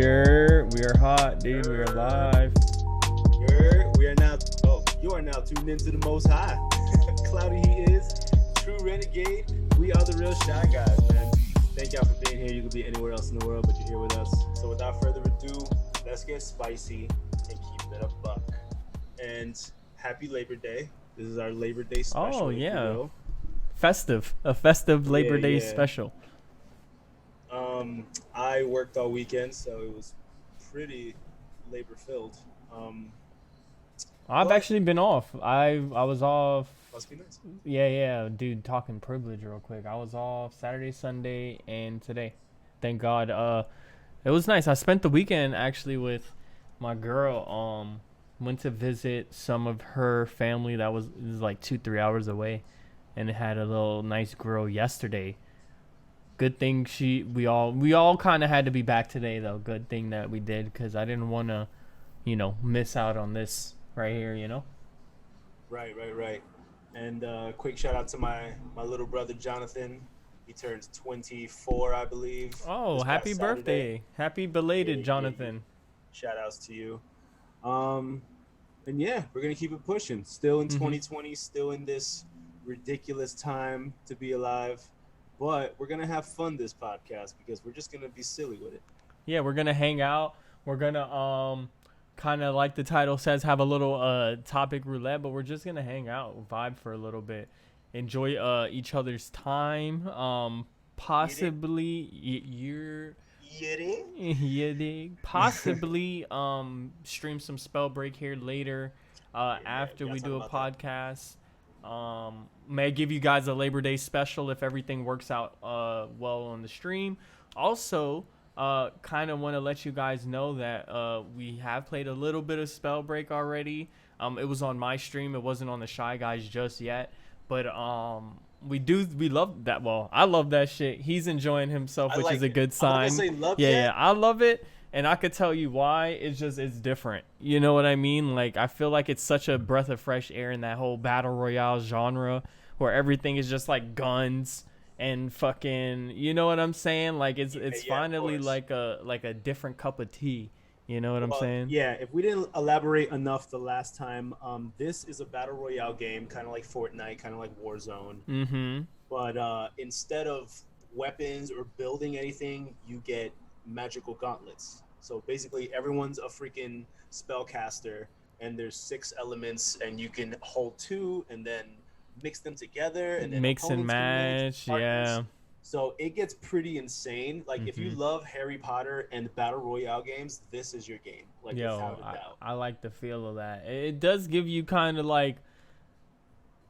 We are hot, dude. We are live. We are now. Oh, you are now tuned into the Most High. Cloudy he is, true renegade. We are the real shy guys, man. Thank y'all for being here. You could be anywhere else in the world, but you're here with us. So without further ado, let's get spicy and keep it a buck. And happy Labor Day. This is our Labor Day special. Oh yeah, a festive Labor Day special. I worked all weekend, so it was pretty labor filled. I've actually been off. I was off. Must be nice. Yeah, dude. Talking privilege real quick. I was off Saturday, Sunday, and today. Thank God. It was nice. I spent the weekend actually with my girl. Went to visit some of her family that was like 2-3 hours away, and it had a little nice grill yesterday. Good thing we all kind of had to be back today though. Good thing that we did, because I didn't want to, miss out on this right here. Right. And quick shout out to my little brother Jonathan. He turns 24, I believe. Oh, happy birthday! Happy belated, Jonathan. Shout outs to you. And yeah, we're gonna keep it pushing. Still in 2020, still in this ridiculous time to be alive. But we're going to have fun this podcast because we're just going to be silly with it. Yeah, we're going to hang out. We're going to kind of, like the title says, have a little topic roulette, but we're just going to hang out, vibe for a little bit, enjoy each other's time. Possibly possibly stream some spell break here later after we do a podcast. May give you guys a Labor Day special if everything works out well on the stream. Also, kind of want to let you guys know that we have played a little bit of Spellbreak already. It was on my stream. It wasn't on the Shy Guys just yet, but we love that. Well, I love that shit. He's enjoying himself, which is a good sign. Yeah, I love it. And I could tell you why. It's different. You know what I mean? Like, I feel like it's such a breath of fresh air in that whole battle royale genre where everything is just like guns and fucking, you know what I'm saying? Like, it's finally like a different cup of tea. You know what I'm saying? Yeah, if we didn't elaborate enough the last time, this is a battle royale game, kind of like Fortnite, kind of like Warzone. Mm-hmm. But instead of weapons or building anything, you get magical gauntlets. So basically everyone's a freaking spellcaster, and there's 6 elements, and you can hold 2 and then mix them together and then mix and match. Yeah, so it gets pretty insane. Like, if you love Harry Potter and battle royale games, this is your game. Like, without a doubt. I like the feel of that. It does give you kind of like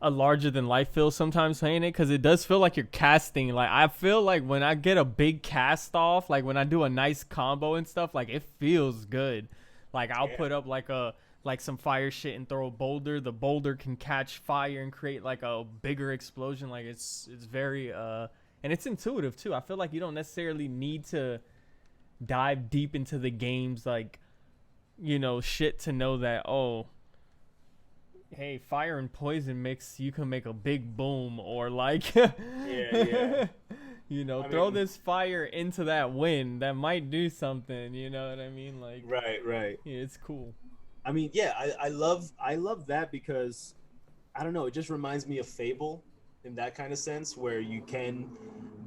a larger than life feel sometimes playing it, because it does feel like you're casting. Like, I feel like when I get a big cast off, like when I do a nice combo and stuff, like it feels good. Like, I'll put up like some fire shit and throw a boulder. The boulder can catch fire and create like a bigger explosion. Like, it's very and it's intuitive too. I feel like you don't necessarily need to dive deep into the games, like, shit, to know that, oh, hey, fire and poison mix, you can make a big boom, or like throw this fire into that wind, that might do something, you know what I mean? Like, right. Yeah, it's cool. I mean, yeah, I love that because, I don't know, it just reminds me of Fable in that kind of sense, where you can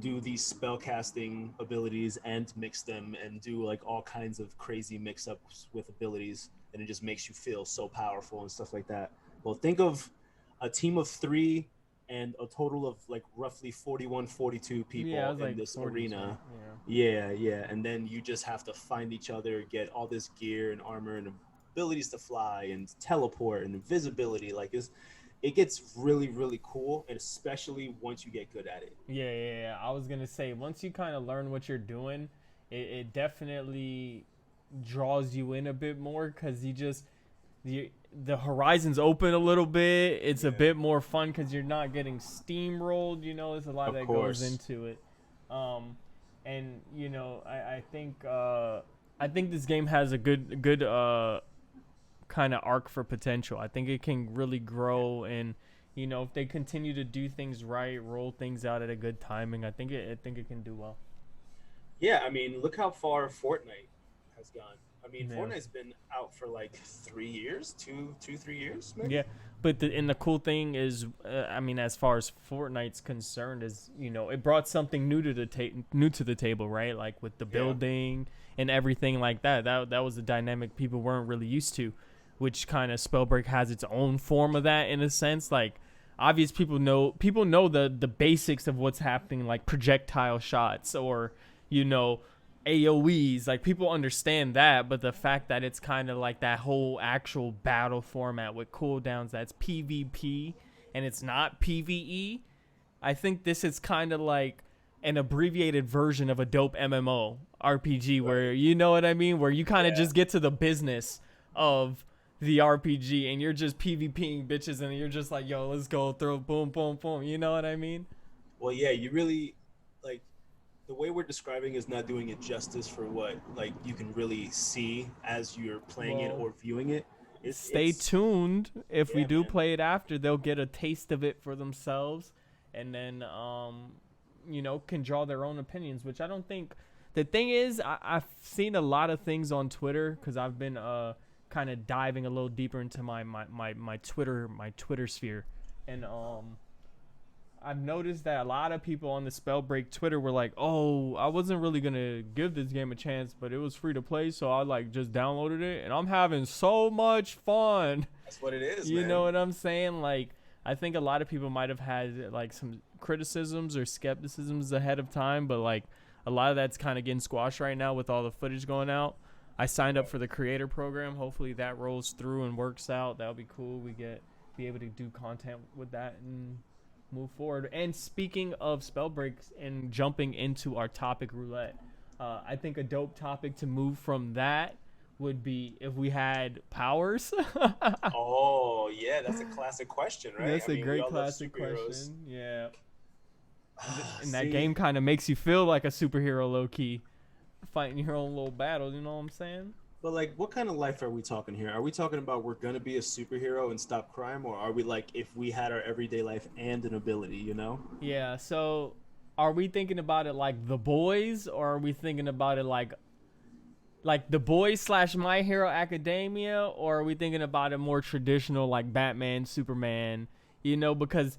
do these spell casting abilities and mix them and do like all kinds of crazy mix-ups with abilities, and it just makes you feel so powerful and stuff like that. Well, think of a team of 3 and a total of like roughly 41, 42 people in this arena. Yeah. And then you just have to find each other, get all this gear and armor and abilities to fly and teleport and invisibility. Like, it gets really, really cool, and especially once you get good at it. Yeah. I was gonna say, once you kind of learn what you're doing, it definitely draws you in a bit more, because the horizons open a little bit. It's a bit more fun because you're not getting steamrolled. There's a lot that goes into it. And I think this game has a good kind of arc for potential. I think it can really grow, and if they continue to do things right, roll things out at a good timing, I think it can do well. Yeah, I mean, look how far Fortnite has gone. I mean, Yeah. Fortnite's been out for like 3 years, 3 years, maybe. Yeah, but the cool thing is, I mean, as far as Fortnite's concerned, is it brought something new to the table, right? Like with the Yeah. building and everything like that. That was a dynamic people weren't really used to, which kind of Spellbreak has its own form of that in a sense. Like, obvious people know the basics of what's happening, like projectile shots or AoEs, like people understand that, but the fact that it's kind of like that whole actual battle format with cooldowns that's PvP and it's not PvE, I think this is kind of like an abbreviated version of a dope MMO RPG where you know what I mean, where you kind of just get to the business of the RPG and you're just PvPing bitches and you're just like, yo, let's go throw boom boom boom, you know what I mean? Well, yeah, you really like the way we're describing is not doing it justice for what like you can really see as you're playing it Well, or viewing it. Stay tuned. If we Yeah, do man. play it after, they'll get a taste of it for themselves, and then can draw their own opinions. Which I don't think. The thing is, I've seen a lot of things on Twitter because I've been kind of diving a little deeper into my Twitter sphere, and I've noticed that a lot of people on the Spellbreak Twitter were like, "Oh, I wasn't really gonna give this game a chance, but it was free to play, so I like just downloaded it, and I'm having so much fun." That's what it is, You man. know what I'm saying? Like, I think a lot of people might have had like some criticisms or skepticisms ahead of time, but like a lot of that's kind of getting squashed right now with all the footage going out. I signed up for the creator program. Hopefully that rolls through and works out. That'll be cool. We be able to do content with that and move forward. And speaking of spell breaks and jumping into our topic roulette, I think a dope topic to move from that would be if we had powers. Oh, yeah, that's a classic question, right? That's I a mean, we great all love classic superheroes. question. Yeah. And that See, game kind of makes you feel like a superhero low key, fighting your own little battles. You know what I'm saying? but like, what kind of life are we talking here? Are we talking about we're gonna be a superhero and stop crime, or are we like if we had our everyday life and an ability, you know? Yeah. So, are we thinking about it like The Boys, or are we thinking about it like The Boys slash My Hero Academia, or are we thinking about it more traditional like Batman, Superman? Because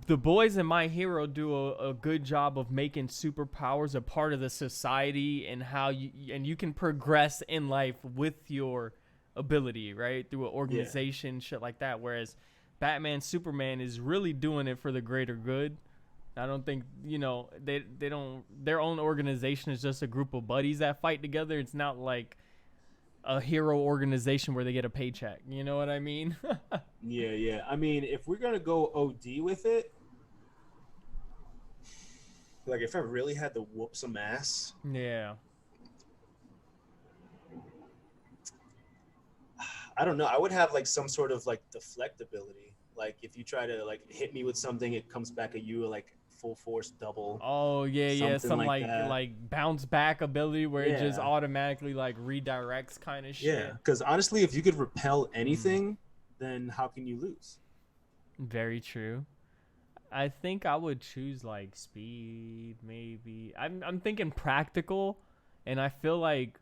The Boys and My Hero do a good job of making superpowers a part of the society and how you can progress in life with your ability, right? Through an organization, shit like that. Whereas Batman, Superman is really doing it for the greater good. I don't think they don't. Their own organization is just a group of buddies that fight together. It's not like a hero organization where they get a paycheck. You know what I mean? Yeah, yeah. I mean, if we're gonna go OD with it, like if I really had to whoop some ass, Yeah. I don't know. I would have like some sort of like deflect ability. Like if you try to like hit me with something, it comes back at you like full force double. Oh yeah. Something Some like like that. like bounce back ability where it just Yeah. automatically like redirects kind of Yeah, shit. because honestly, if you could repel anything, then how can you lose? Very true. I think I would choose like speed, maybe. I'm thinking practical, and I feel like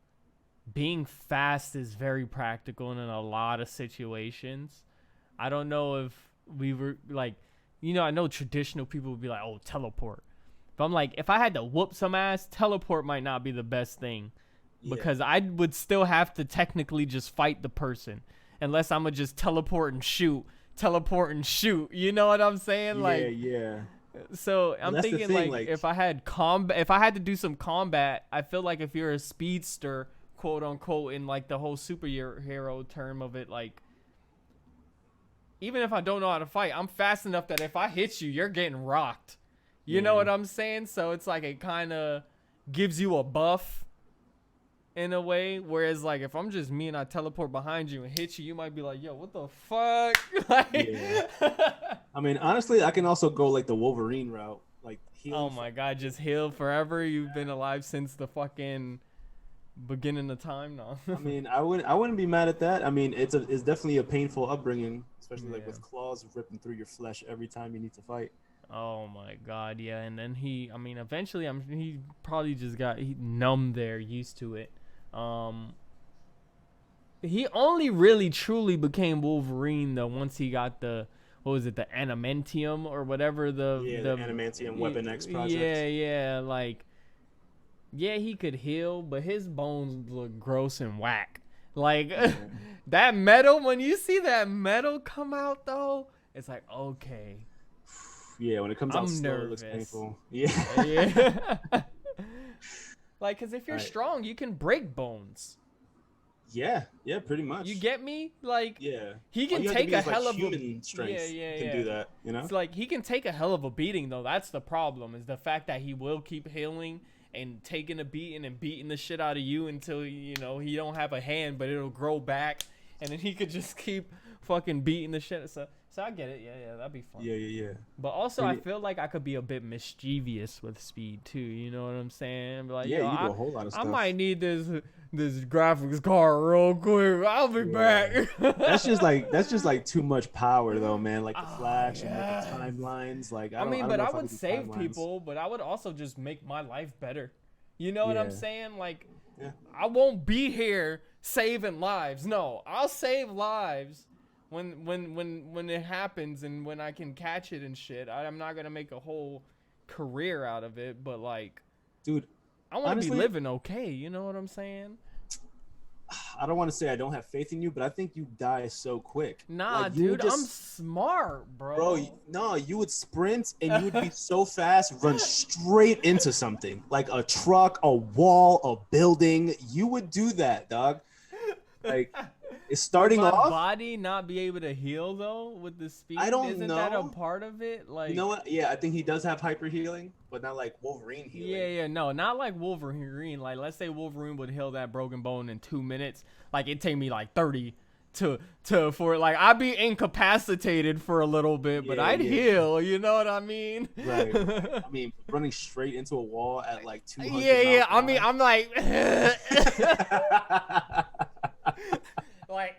being fast is very practical in a lot of situations. I don't know if we were like, I know traditional people would be like, oh, teleport. But I'm like, if I had to whoop some ass, teleport might not be the best thing Yeah, because I would still have to technically just fight the person unless I'm gonna just teleport and shoot. Teleport and shoot. You know what I'm saying? yeah, Like, yeah. so I'm that's the thinking thing, like like- if I had if I had to do some combat, I feel like if you're a speedster, quote unquote, in like the whole superhero term of it, like even if I don't know how to fight, I'm fast enough that if I hit you, you're getting rocked. You know Yeah. what I'm saying? So it's like it kind of gives you a buff in a way. Whereas like if I'm just me and I teleport behind you and hit you, you might be like, yo, what the fuck? Like, Yeah. I mean, honestly, I can also go like the Wolverine route, like healing. oh my god, just heal forever. You've been alive since the fucking beginning of time now. I mean, I wouldn't be mad at that. I mean, it's definitely a painful upbringing, especially like Yeah. with claws ripping through your flesh every time you need to fight. Oh my god, yeah. And then eventually he probably just got numb there, used to it. Um, he only really truly became Wolverine though once he got the what was it, the adamantium or whatever The adamantium Weapon X project. Yeah, like yeah, he could heal, but his bones look gross and whack. Like that metal, when you see that metal come out though, it's like okay. Yeah, when it comes out I'm slow, nervous. it looks painful. Yeah. Yeah. Like, cause if you're Right. strong, you can break bones. Yeah, pretty much. You get me? Like, Yeah. he can All you have to take be a is, like, hell of human a strength yeah. can do that, you know? It's like he can take a hell of a beating though. That's the problem. Is the fact that he will keep healing and taking a beating and beating the shit out of you until you know he don't have a hand, but it'll grow back, and then he could just keep fucking beating the shit. So I get it. Yeah, that'd be fun. Yeah. But also, I feel like I could be a bit mischievous with speed too. You know what I'm saying? Like, Yeah, yo, you do a whole lot of stuff. I might need this graphics card real quick. I'll be back. That's just like too much power though, man. Like the Flash and like the timelines. Like I mean, don't but know I if would could do save timelines. people, but I would also just make my life better. You know what I'm Yeah. saying? Like, Yeah. I won't be here saving lives. No, I'll save lives when it happens and when I can catch it and shit. I'm not gonna make a whole career out of it, but like, Dude, I want to be honestly, living okay. You know what I'm saying? I don't want to say I don't have faith in you, but I think you die so quick. Nah, Like, you dude, just, I'm smart, bro. Bro, you would sprint and you would be so fast, run straight into something like a truck, a wall, a building. You would do that, dog. Like, it's starting Would my off. body not be able to heal though with the speed? I don't Isn't that a know. part of it? Like, You know what? Yeah, I think he does have hyper healing, but not like Wolverine healing. yeah, no, not like Wolverine. Like, let's say Wolverine would heal that broken bone in 2 minutes. Like, it'd take me like 30 for like I'd be incapacitated for a little bit, but I'd heal. You know what I mean? Right. I mean, running straight into a wall at like 200. Yeah. I mean, I'm like, like,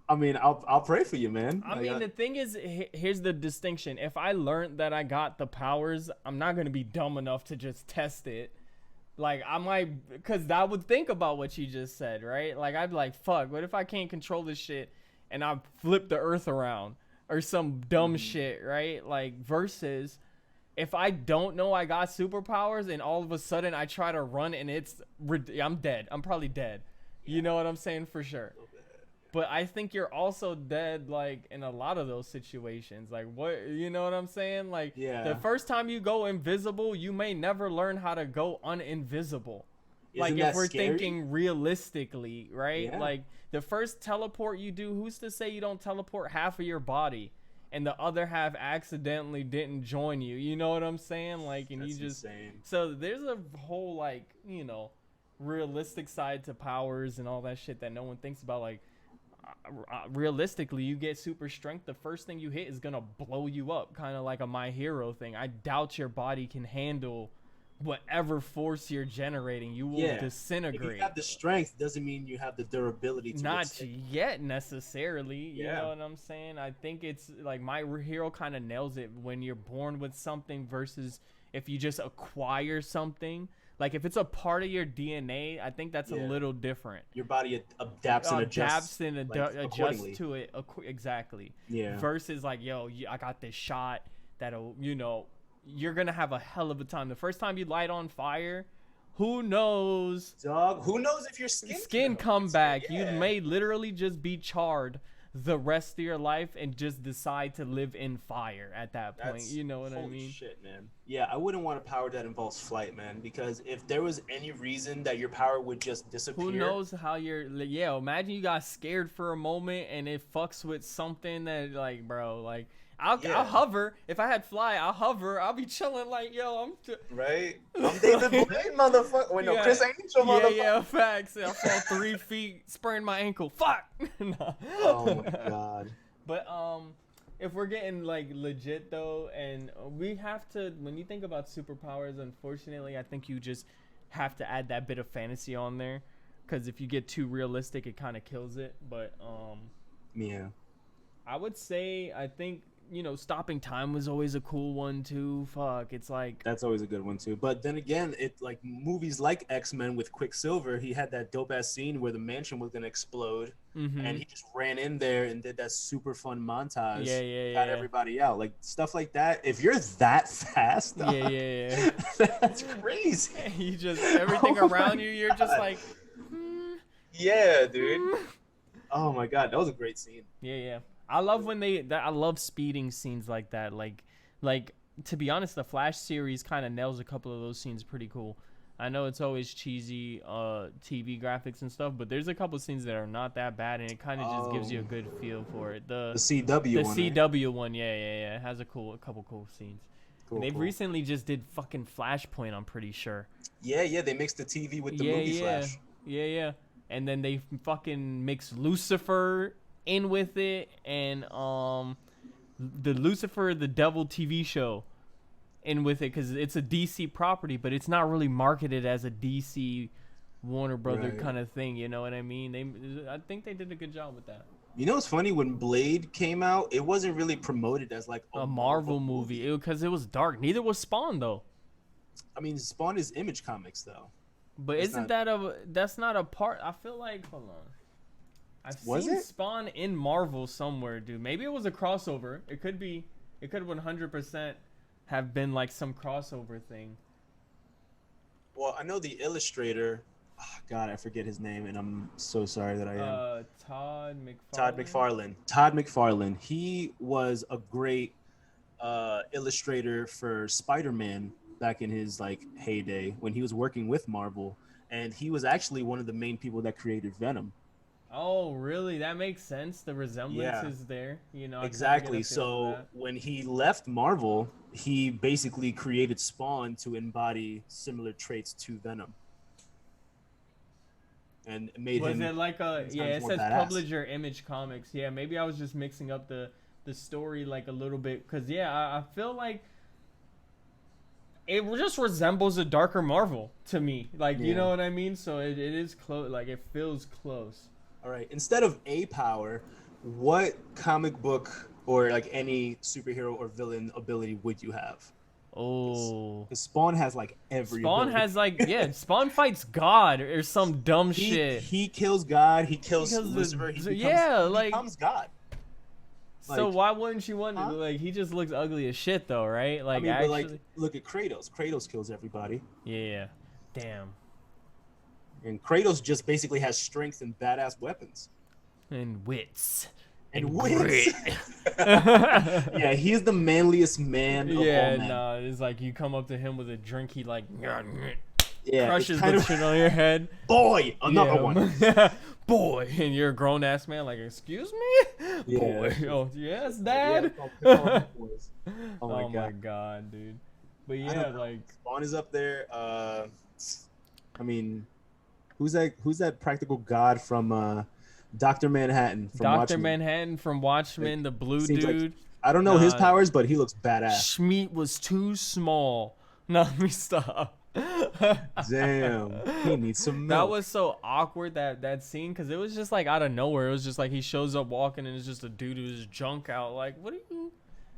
I'll pray for you, man. I mean, the thing is, here's the distinction. If I learned that I got the powers, I'm not going to be dumb enough to just test it. Like, I might, because I would think about what you just said, right? Like, I'd be like, fuck, what if I can't control this shit and I flip the earth around or some dumb shit, right? Like, versus if I don't know I got superpowers and all of a sudden I try to run and I'm dead. I'm probably dead. You know what I'm saying? For sure. But I think you're also dead, like, in a lot of those situations. Like, what, you know what I'm saying? Like, the first time you go invisible, you may never learn how to go uninvisible. Like, if we're thinking realistically, right? Yeah. Like, the first teleport you do, who's to say you don't teleport half of your body and the other half accidentally didn't join you? You know what I'm saying? Like, and That's you just... insane. So, there's a whole, like, you know, realistic side to powers and all that shit that no one thinks about. Like, realistically, you get super strength, the first thing you hit is gonna blow you up, kind of like a My Hero thing. I doubt your body can handle whatever force you're generating. You will disintegrate. If you have the strength, doesn't mean you have the durability to not withstand. yet necessarily. You Yeah. know what I'm saying? I think it's like My Hero kind of nails it when you're born with something versus if you just acquire something. Like, if it's a part of your DNA, I think that's a little different. Your body adapts and adjusts. Adjusts to it. Exactly. Yeah. Versus, like, yo, I got this shot that'll, you know, you're going to have a hell of a time. The first time you light on fire, who knows? Dog, who knows if your skin come back. You may literally just be charred the rest of your life and just decide to live in fire at that point. You know what I mean? Shit, man. Yeah, I wouldn't want a power that involves flight, man, because if there was any reason that your power would just disappear. Who knows how you're... Yeah, imagine you got scared for a moment and it fucks with something that, like, bro, like... I'll hover. If I had fly, I'll hover. I'll be chilling like, yo, Right? I'm David Blaine, motherfucker. Wait, no, Chris Angel, motherfucker. Yeah, facts. I fall 3 feet, sprained my ankle. Fuck! No. Oh, my God. But, if we're getting, like, legit, though, and we have to... When you think about superpowers, unfortunately, I think you just have to add that bit of fantasy on there. Because if you get too realistic, it kind of kills it. But, yeah. I would say, I think stopping time was always a cool one too. Fuck, it's like That's always a good one too. But then again, it like movies like X-Men with Quicksilver, he had that dope ass scene where the mansion was gonna explode, and he just ran in there and did that super fun montage. Got yeah. everybody out. Like stuff like that. If you're that fast, Yeah. that's crazy. You just everything around you, you're just like, yeah, dude. Oh my god, that was a great scene. Yeah. I love when I love speeding scenes like that. Like to be honest, the Flash series kind of nails a couple of those scenes pretty cool. I know it's always cheesy TV graphics and stuff, but there's a couple of scenes that are not that bad, and it kind of just gives you a good feel for it. The CW one, yeah. It has a couple cool scenes. Cool, they've recently just did fucking Flashpoint, I'm pretty sure. Yeah, they mixed the TV with the movie Flash. Yeah. And then they fucking mixed Lucifer in with it, and the Lucifer the Devil TV show in with it, because it's a DC property, but it's not really marketed as a DC Warner Brother kind of thing. You know what I mean? I think they did a good job with that. You know what's funny? When Blade came out, it wasn't really promoted as like a Marvel movie because it was dark. Neither was Spawn though. I mean, Spawn is Image Comics though. But that's not a part? I feel like, hold on. I've seen Spawn in Marvel somewhere, dude. Maybe it was a crossover. It could 100% have been like some crossover thing. Well, I know the illustrator. Oh, God, I forget his name, and I'm so sorry that I am. Todd McFarlane. He was a great illustrator for Spider-Man back in his like heyday when he was working with Marvel, and he was actually one of the main people that created Venom. Oh, really? That makes sense. The resemblance is there, Exactly. So when he left Marvel, he basically created Spawn to embody similar traits to Venom, and made him. Was it like a? Yeah, it says Publisher Image Comics. Yeah, maybe I was just mixing up the story like a little bit, because I feel like it just resembles a darker Marvel to me. Like you know what I mean? So it is close. Like it feels close. All right. Instead of a power, what comic book or like any superhero or villain ability would you have? Oh, because Spawn has like every. Spawn has like Spawn fights God or some dumb shit. He kills God. He kills Lucifer. He becomes God. So why wouldn't you want to? Like he just looks ugly as shit though, right? Like I mean, actually, but like look at Kratos. Kratos kills everybody. Yeah. Damn. And Kratos just basically has strength and badass weapons. And wits. And wits. Yeah, he's the manliest man of all men. Yeah, it's like you come up to him with a drink, he like crushes the shit on your head. Boy, another one. Boy, and you're a grown ass man, like, excuse me? Yeah. Boy. Oh, yes, Dad. Oh my god, dude. But yeah, like Spawn is up there. I mean, who's that practical god from Dr. Manhattan from Dr. Watchmen? Manhattan from Watchmen, like, the blue dude. Like, I don't know his powers, but he looks badass. Schmeat was too small. No, let me stop. Damn, he needs some milk. That was so awkward, that scene, because it was just like out of nowhere. It was just like he shows up walking and it's just a dude who's junk out. Like, what are you?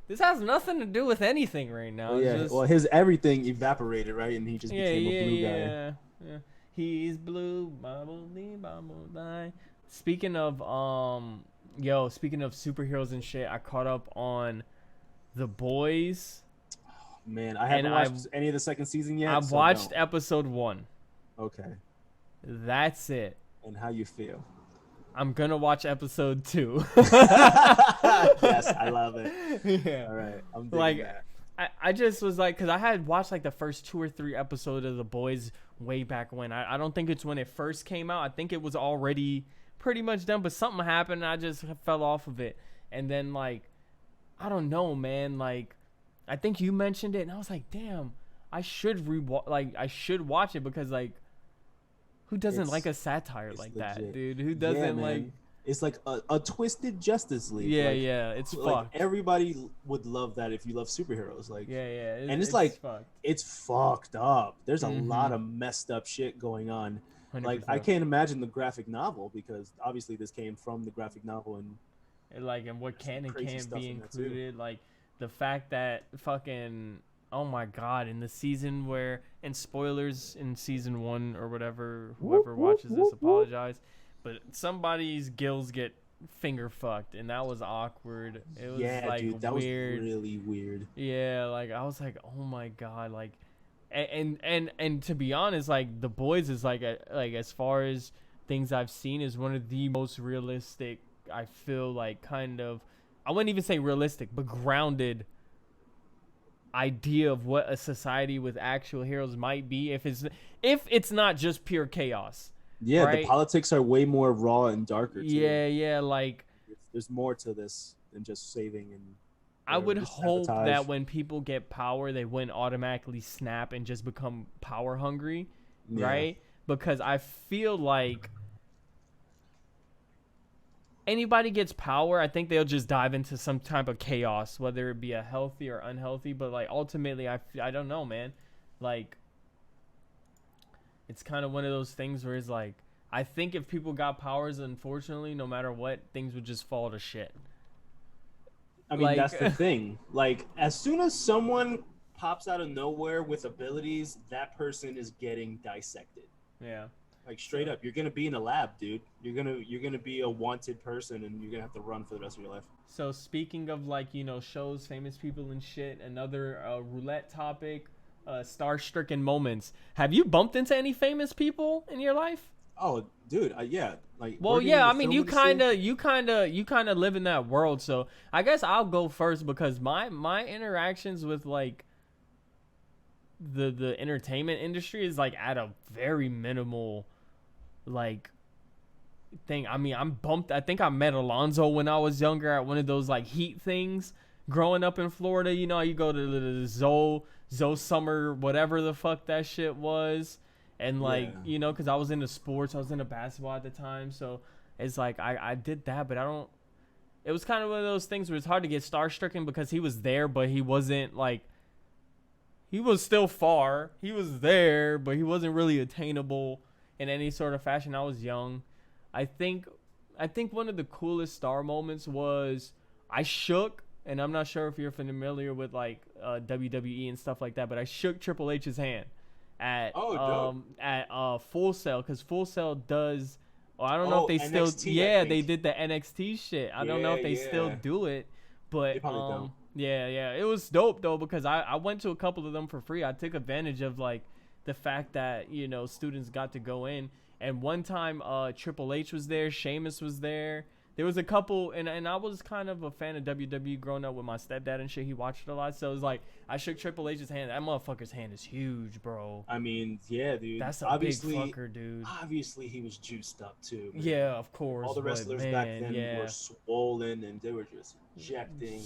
This has nothing to do with anything right now. Well, his everything evaporated, right, and he just became a blue guy. Yeah. He's blue, bubble die. Speaking of superheroes and shit, I caught up on The Boys. Man, I haven't watched any of the second season yet. I've watched episode 1. Okay. That's it. And how you feel? I'm gonna watch episode 2. Yes, I love it. Yeah. All right. I'm digging that. I just was like, because I had watched like the first 2 or 3 episodes of The Boys way back when. I don't think it's when it first came out. I think it was already pretty much done, but something happened and I just fell off of it. And then like, I don't know, man, like, I think you mentioned it, and I was like, "Damn, I should watch it because like, who doesn't like a satire like legit. That, dude? Who doesn't like? It's like a twisted Justice League. Yeah, like, it's like fucked. Everybody would love that if you love superheroes. Like, yeah, and it's like fucked. It's fucked up. There's a lot of messed up shit going on. 100%. Like, I can't imagine the graphic novel because obviously this came from the graphic novel, and and what There's some can and crazy can't stuff be in that too. included. Like the fact that fucking oh my god, in the season where and spoilers in season 1 or whatever, Whoop, whoever whoop, watches this whoop, whoop. apologize, but somebody's gills get finger fucked and that was awkward. It was Yeah, like dude, that was weird. really weird. Yeah, like I was like, oh my god, like, and to be honest, like the boys is like as far as things I've seen is one of the most realistic. I feel like kind of, I wouldn't even say realistic, but grounded idea of what a society with actual heroes might be if it's not just pure chaos, Yeah, the right? politics are way more raw and darker too. Yeah, yeah, like There's more to this than just saving and I whatever, would just hope sabotage. that when people get power, they wouldn't automatically snap and just become power hungry, Yeah. right? Because I feel like anybody gets power, I think they'll just dive into some type of chaos, whether it be a healthy or unhealthy. But like ultimately, I don't know, man. Like it's kind of one of those things where it's like I think if people got powers, unfortunately, no matter what, things would just fall to shit. I mean, Like that's the thing. Like, as soon as someone pops out of nowhere with abilities, that person is getting dissected. yeah. Like straight up, you're gonna be in a lab, dude. You're gonna be a wanted person, and you're gonna have to run for the rest of your life. So speaking of like shows, famous people and shit, another roulette topic, star-stricken moments. Have you bumped into any famous people in your life? Oh, dude, yeah. Like Well, working in yeah. the I mean, film you industry. kind of, you kind of live in that world. So I guess I'll go first because my interactions with like the entertainment industry is like at a very minimal like thing. I mean, I'm bumped. I think I met Alonzo when I was younger at one of those like heat things. Growing up in Florida, you go to the Zoe Summer, whatever the fuck that shit was, and Yeah. like because I was into sports, I was into basketball at the time, so it's like I did that, but I don't. It was kind of one of those things where it's hard to get starstruck because he was there, but he wasn't like he was still far. He was there, but he wasn't really attainable in any sort of fashion. I was young. I think I think one of the coolest star moments was I shook, and I'm not sure if you're familiar with like WWE and stuff like that, but I shook Triple H's hand Oh, dope. at Full Sail because Full Sail does. Oh, I don't know if Oh, they still. NXT, I Yeah, they think. did the NXT shit. I don't know Yeah, if they still yeah. do it, They but probably don't. yeah, yeah, it was dope though because I went to a couple of them for free. I took advantage of like the fact that students got to go in. And one time, Triple H was there, Sheamus was there. There was a couple, and I was kind of a fan of WWE growing up with my stepdad and shit. He watched it a lot, so it was like I shook Triple H's hand. That motherfucker's hand is huge, bro. I mean, yeah, dude. That's a big Obviously, fucker, dude. obviously, he was juiced up too, man. Yeah, of All course, the but wrestlers back man, then were yeah, swollen and they were just injecting.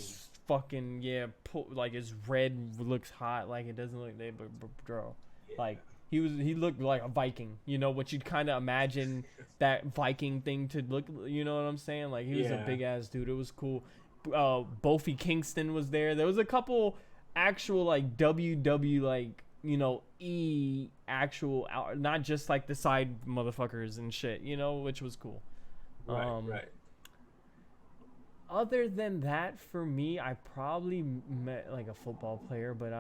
fucking yeah, like his red looks hot, like it doesn't look they, but bro, Yeah. like he looked like a Viking, what you'd kind of imagine that Viking thing to look, you know what I'm saying? Like he was a Yeah. big ass dude. It was cool. Bofi Kingston was there. There was a couple actual like WW like actual not just like the side motherfuckers and shit, which was cool. Right, Um, right. Other than that, for me, I probably met like a football player, but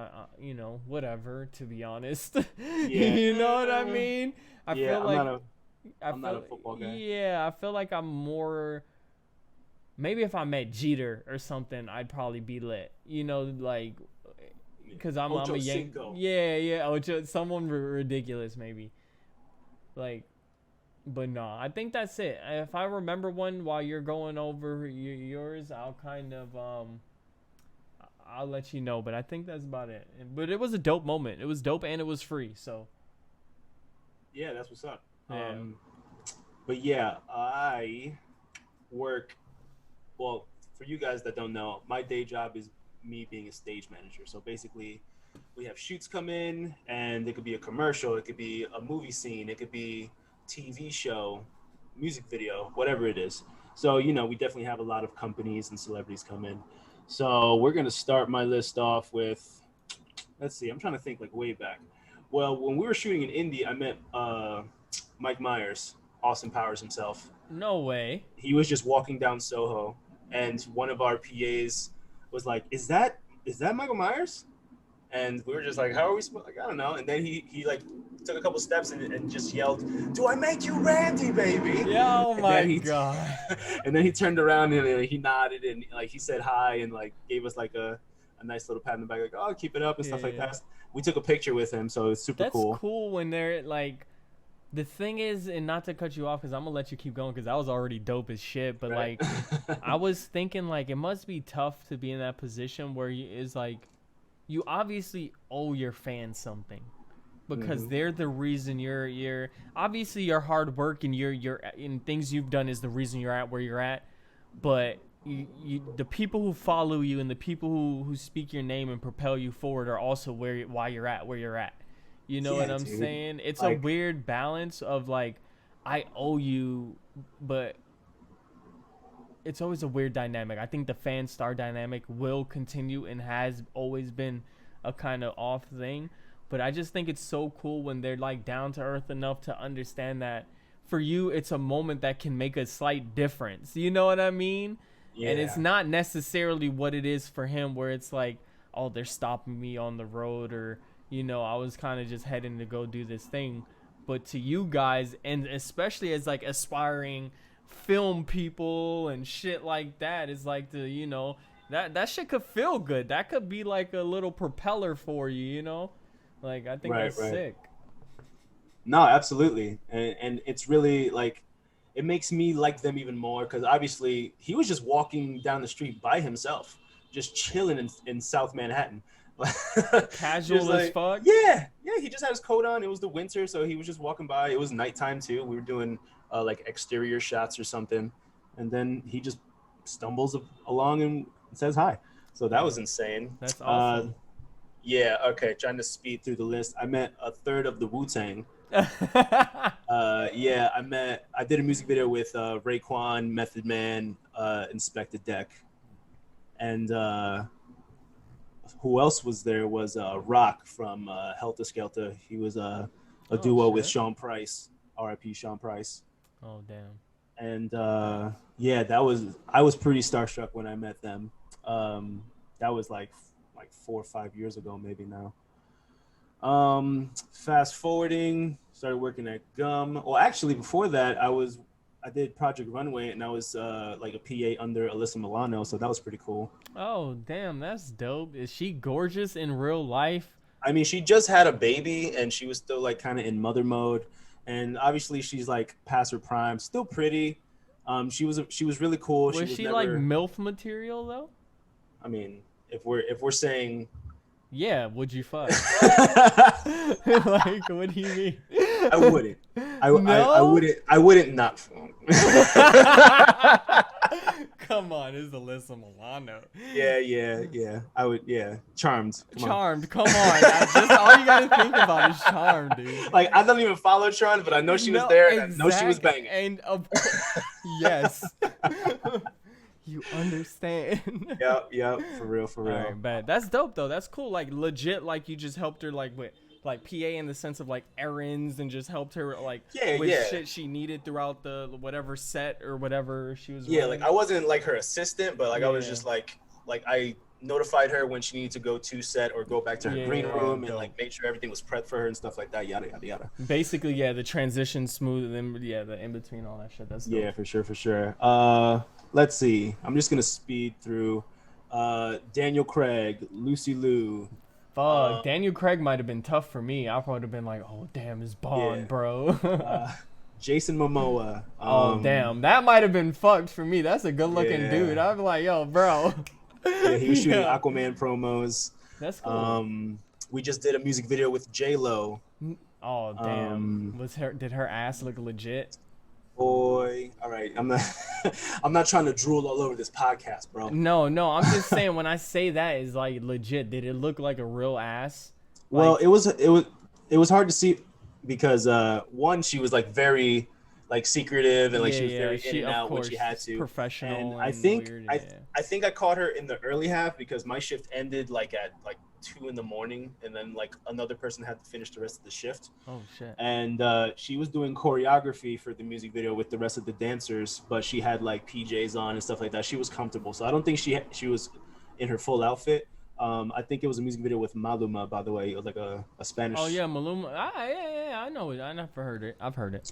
whatever. To be honest, Yeah. you know what I mean. I Yeah, feel I'm like not a I I'm not a feel football guy. yeah, I feel like I'm more. Maybe if I met Jeter or something, I'd probably be lit. Like because I'm Ocho a young Cinco. yeah Ocho, someone ridiculous maybe like. But no, I think that's it. If I remember one while you're going over yours, I'll kind of I'll let you know. But I think that's about it. But it was a dope moment. It was dope and it was free. So Yeah, that's what's up. yeah, But yeah, I work. Well, for you guys that don't know, my day job is me being a stage manager. So basically, we have shoots come in, and it could be a commercial, it could be a movie scene, it could be TV show, music video, whatever it is. So we definitely have a lot of companies and celebrities come in. So we're gonna start my list off with. Let's see. I'm trying to think like way back. Well, when we were shooting in Indy, I met Mike Myers, Austin Powers himself. no way. He was just walking down Soho, and one of our PAs was like, "Is that Michael Myers?" And we were just like, "How are we supposed? Like, I don't know." And then he like took a couple steps and just yelled, "Do I make you Randy, baby?" Yeah, oh And my then god. and then he turned around and he nodded and like he said hi and like gave us like a nice little pat in the back, like, "Oh, keep it up," and stuff like Yeah. that. We took a picture with him, so it's super That's cool. cool when they're like, the thing is, and not to cut you off because I'm gonna let you keep going because that was already dope as shit. But Right? like, I was thinking like it must be tough to be in that position where you is like, you obviously owe your fans something because Mhm. they're the reason you're obviously your hard work and your in things you've done is the reason you're at where you're at. But you the people who follow you and the people who speak your name and propel you forward are also why you're at where you're at. You know what Yeah, I'm dude. saying? It's a Like, weird balance of like, I owe you, but it's always a weird dynamic. I think the fan star dynamic will continue and has always been a kind of off thing. But I just think it's so cool when they're like down to earth enough to understand that for you, it's a moment that can make a slight difference. You know what I mean? And it's yeah, not necessarily what it is for him, where it's like, oh, they're stopping me on the road, or, I was kind of just heading to go do this thing. But to you guys, and especially as like aspiring film people and shit like that, is like that shit could feel good. That could be like a little propeller for you. Like I think right, that's right. sick. No, absolutely, and it's really like it makes me like them even more because obviously he was just walking down the street by himself, just chilling in South Manhattan. Just Casual as like, fuck. yeah, he just had his coat on. It was the winter, so he was just walking by. It was nighttime too. We were doing like exterior shots or something, and then he just stumbles along and says hi. So that was Yeah, insane. that's Uh, awesome. yeah, okay, trying to speed through the list. I met a third of the Wu Tang. Yeah, I did a music video with Raekwon, Method Man, Inspector Deck, and who else was there was Rock from Helter Skelter. He was a Oh duo with shit. Sean Price, R.I.P. Sean Price, Oh damn. and yeah, I was pretty starstruck when I met them. That was like 4 or 5 years ago, maybe now. Fast forwarding, started working at Gum. Well, actually, before that, I did Project Runway, and I was like a PA under Alyssa Milano, so that was pretty cool. Oh damn, that's dope. Is she gorgeous in real life? I mean, she just had a baby, and she was still like kind of in mother mode, and obviously she's like past her prime, still pretty. She was really cool. She Was was she like never. MILF material though? I mean, if we're saying Yeah, would you fuck? I Like, what do you mean? wouldn't. I No? wouldn't. I wouldn't not. Come on, it's Alyssa Milano. Yeah. I would. Yeah, Charmed. Come on. Charmed, come on. Just all you gotta think about is Charmed, dude. Like I don't even follow Charmed, but I know she was No, there, and I know she was exact, banging. and of course, yes. You understand. Yep. For real, for All real. right, bet that's dope though. That's cool. Like legit, like you just helped her like with like PA in the sense of like errands and just helped her like with Yeah. shit she needed throughout the whatever set or whatever she was Yeah, like running. I wasn't like her assistant, but like I was Yeah, just like I notified her when she needed to go to set or go back to her green yeah, room and like dope. made sure everything was prepped for her and stuff like that. Yada yada yada. Basically, yeah, the transition smooth and then yeah, the in between all that shit. That's dope. Yeah, for sure, for sure. Let's see. I'm just gonna speed through. Daniel Craig, Lucy Liu. Fuck, Uh, Daniel Craig might have been tough for me. I probably have been like, oh damn, it's yeah. Bond, bro. Jason Momoa. Oh damn, that might have been fucked for me. That's a good looking dude. Yeah. I'd be like, yo, bro. Yeah, he was shooting Yeah, Aquaman promos. that's cool. We just did a music video with J Lo. Oh damn, did her ass look legit? Boy, all right. I'm not. I'm not trying to drool all over this podcast, bro. No, I'm just saying when I say that is like legit. Did it look like a real ass? Well, Like it was hard to see because one, she was like very like secretive and like she was yeah, very in she and of out when course she had to. professional And I and think weird. I Yeah. I think I caught her in the early half because my shift ended like at like 2 in the morning, and then like another person had to finish the rest of the shift. Oh shit. And she was doing choreography for the music video with the rest of the dancers, but she had like PJs on and stuff like that. She was comfortable, so I don't think she was in her full outfit. I think it was a music video with Maluma, by the way. It was like a Oh Spanish. yeah, Maluma. Yeah, I know it. I never heard it. I've heard it.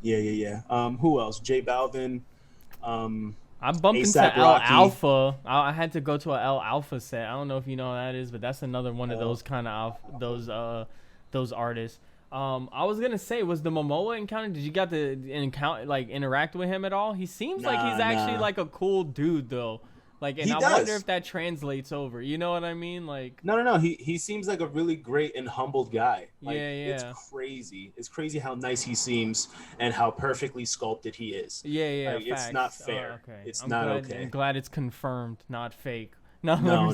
Yeah. Who else? J Balvin, um, I bumped into ASAP El Rocky. Alpha. I had to go to a El Alpha set. I don't know if you know what that is, but that's another one of those kind of those artists. I was gonna say, was the Momoa encounter? Did you got to interact with him at all? He seems like he's actually like a cool dude though. Like, and He I does. wonder if that translates over. You know what I mean? Like, No. He seems like a really great and humbled guy. Like, yeah. it's crazy. It's crazy how nice he seems and how perfectly sculpted he is. Yeah. Like, Facts. it's not fair. Okay. It's not okay. I'm glad it's confirmed, not fake. No. No.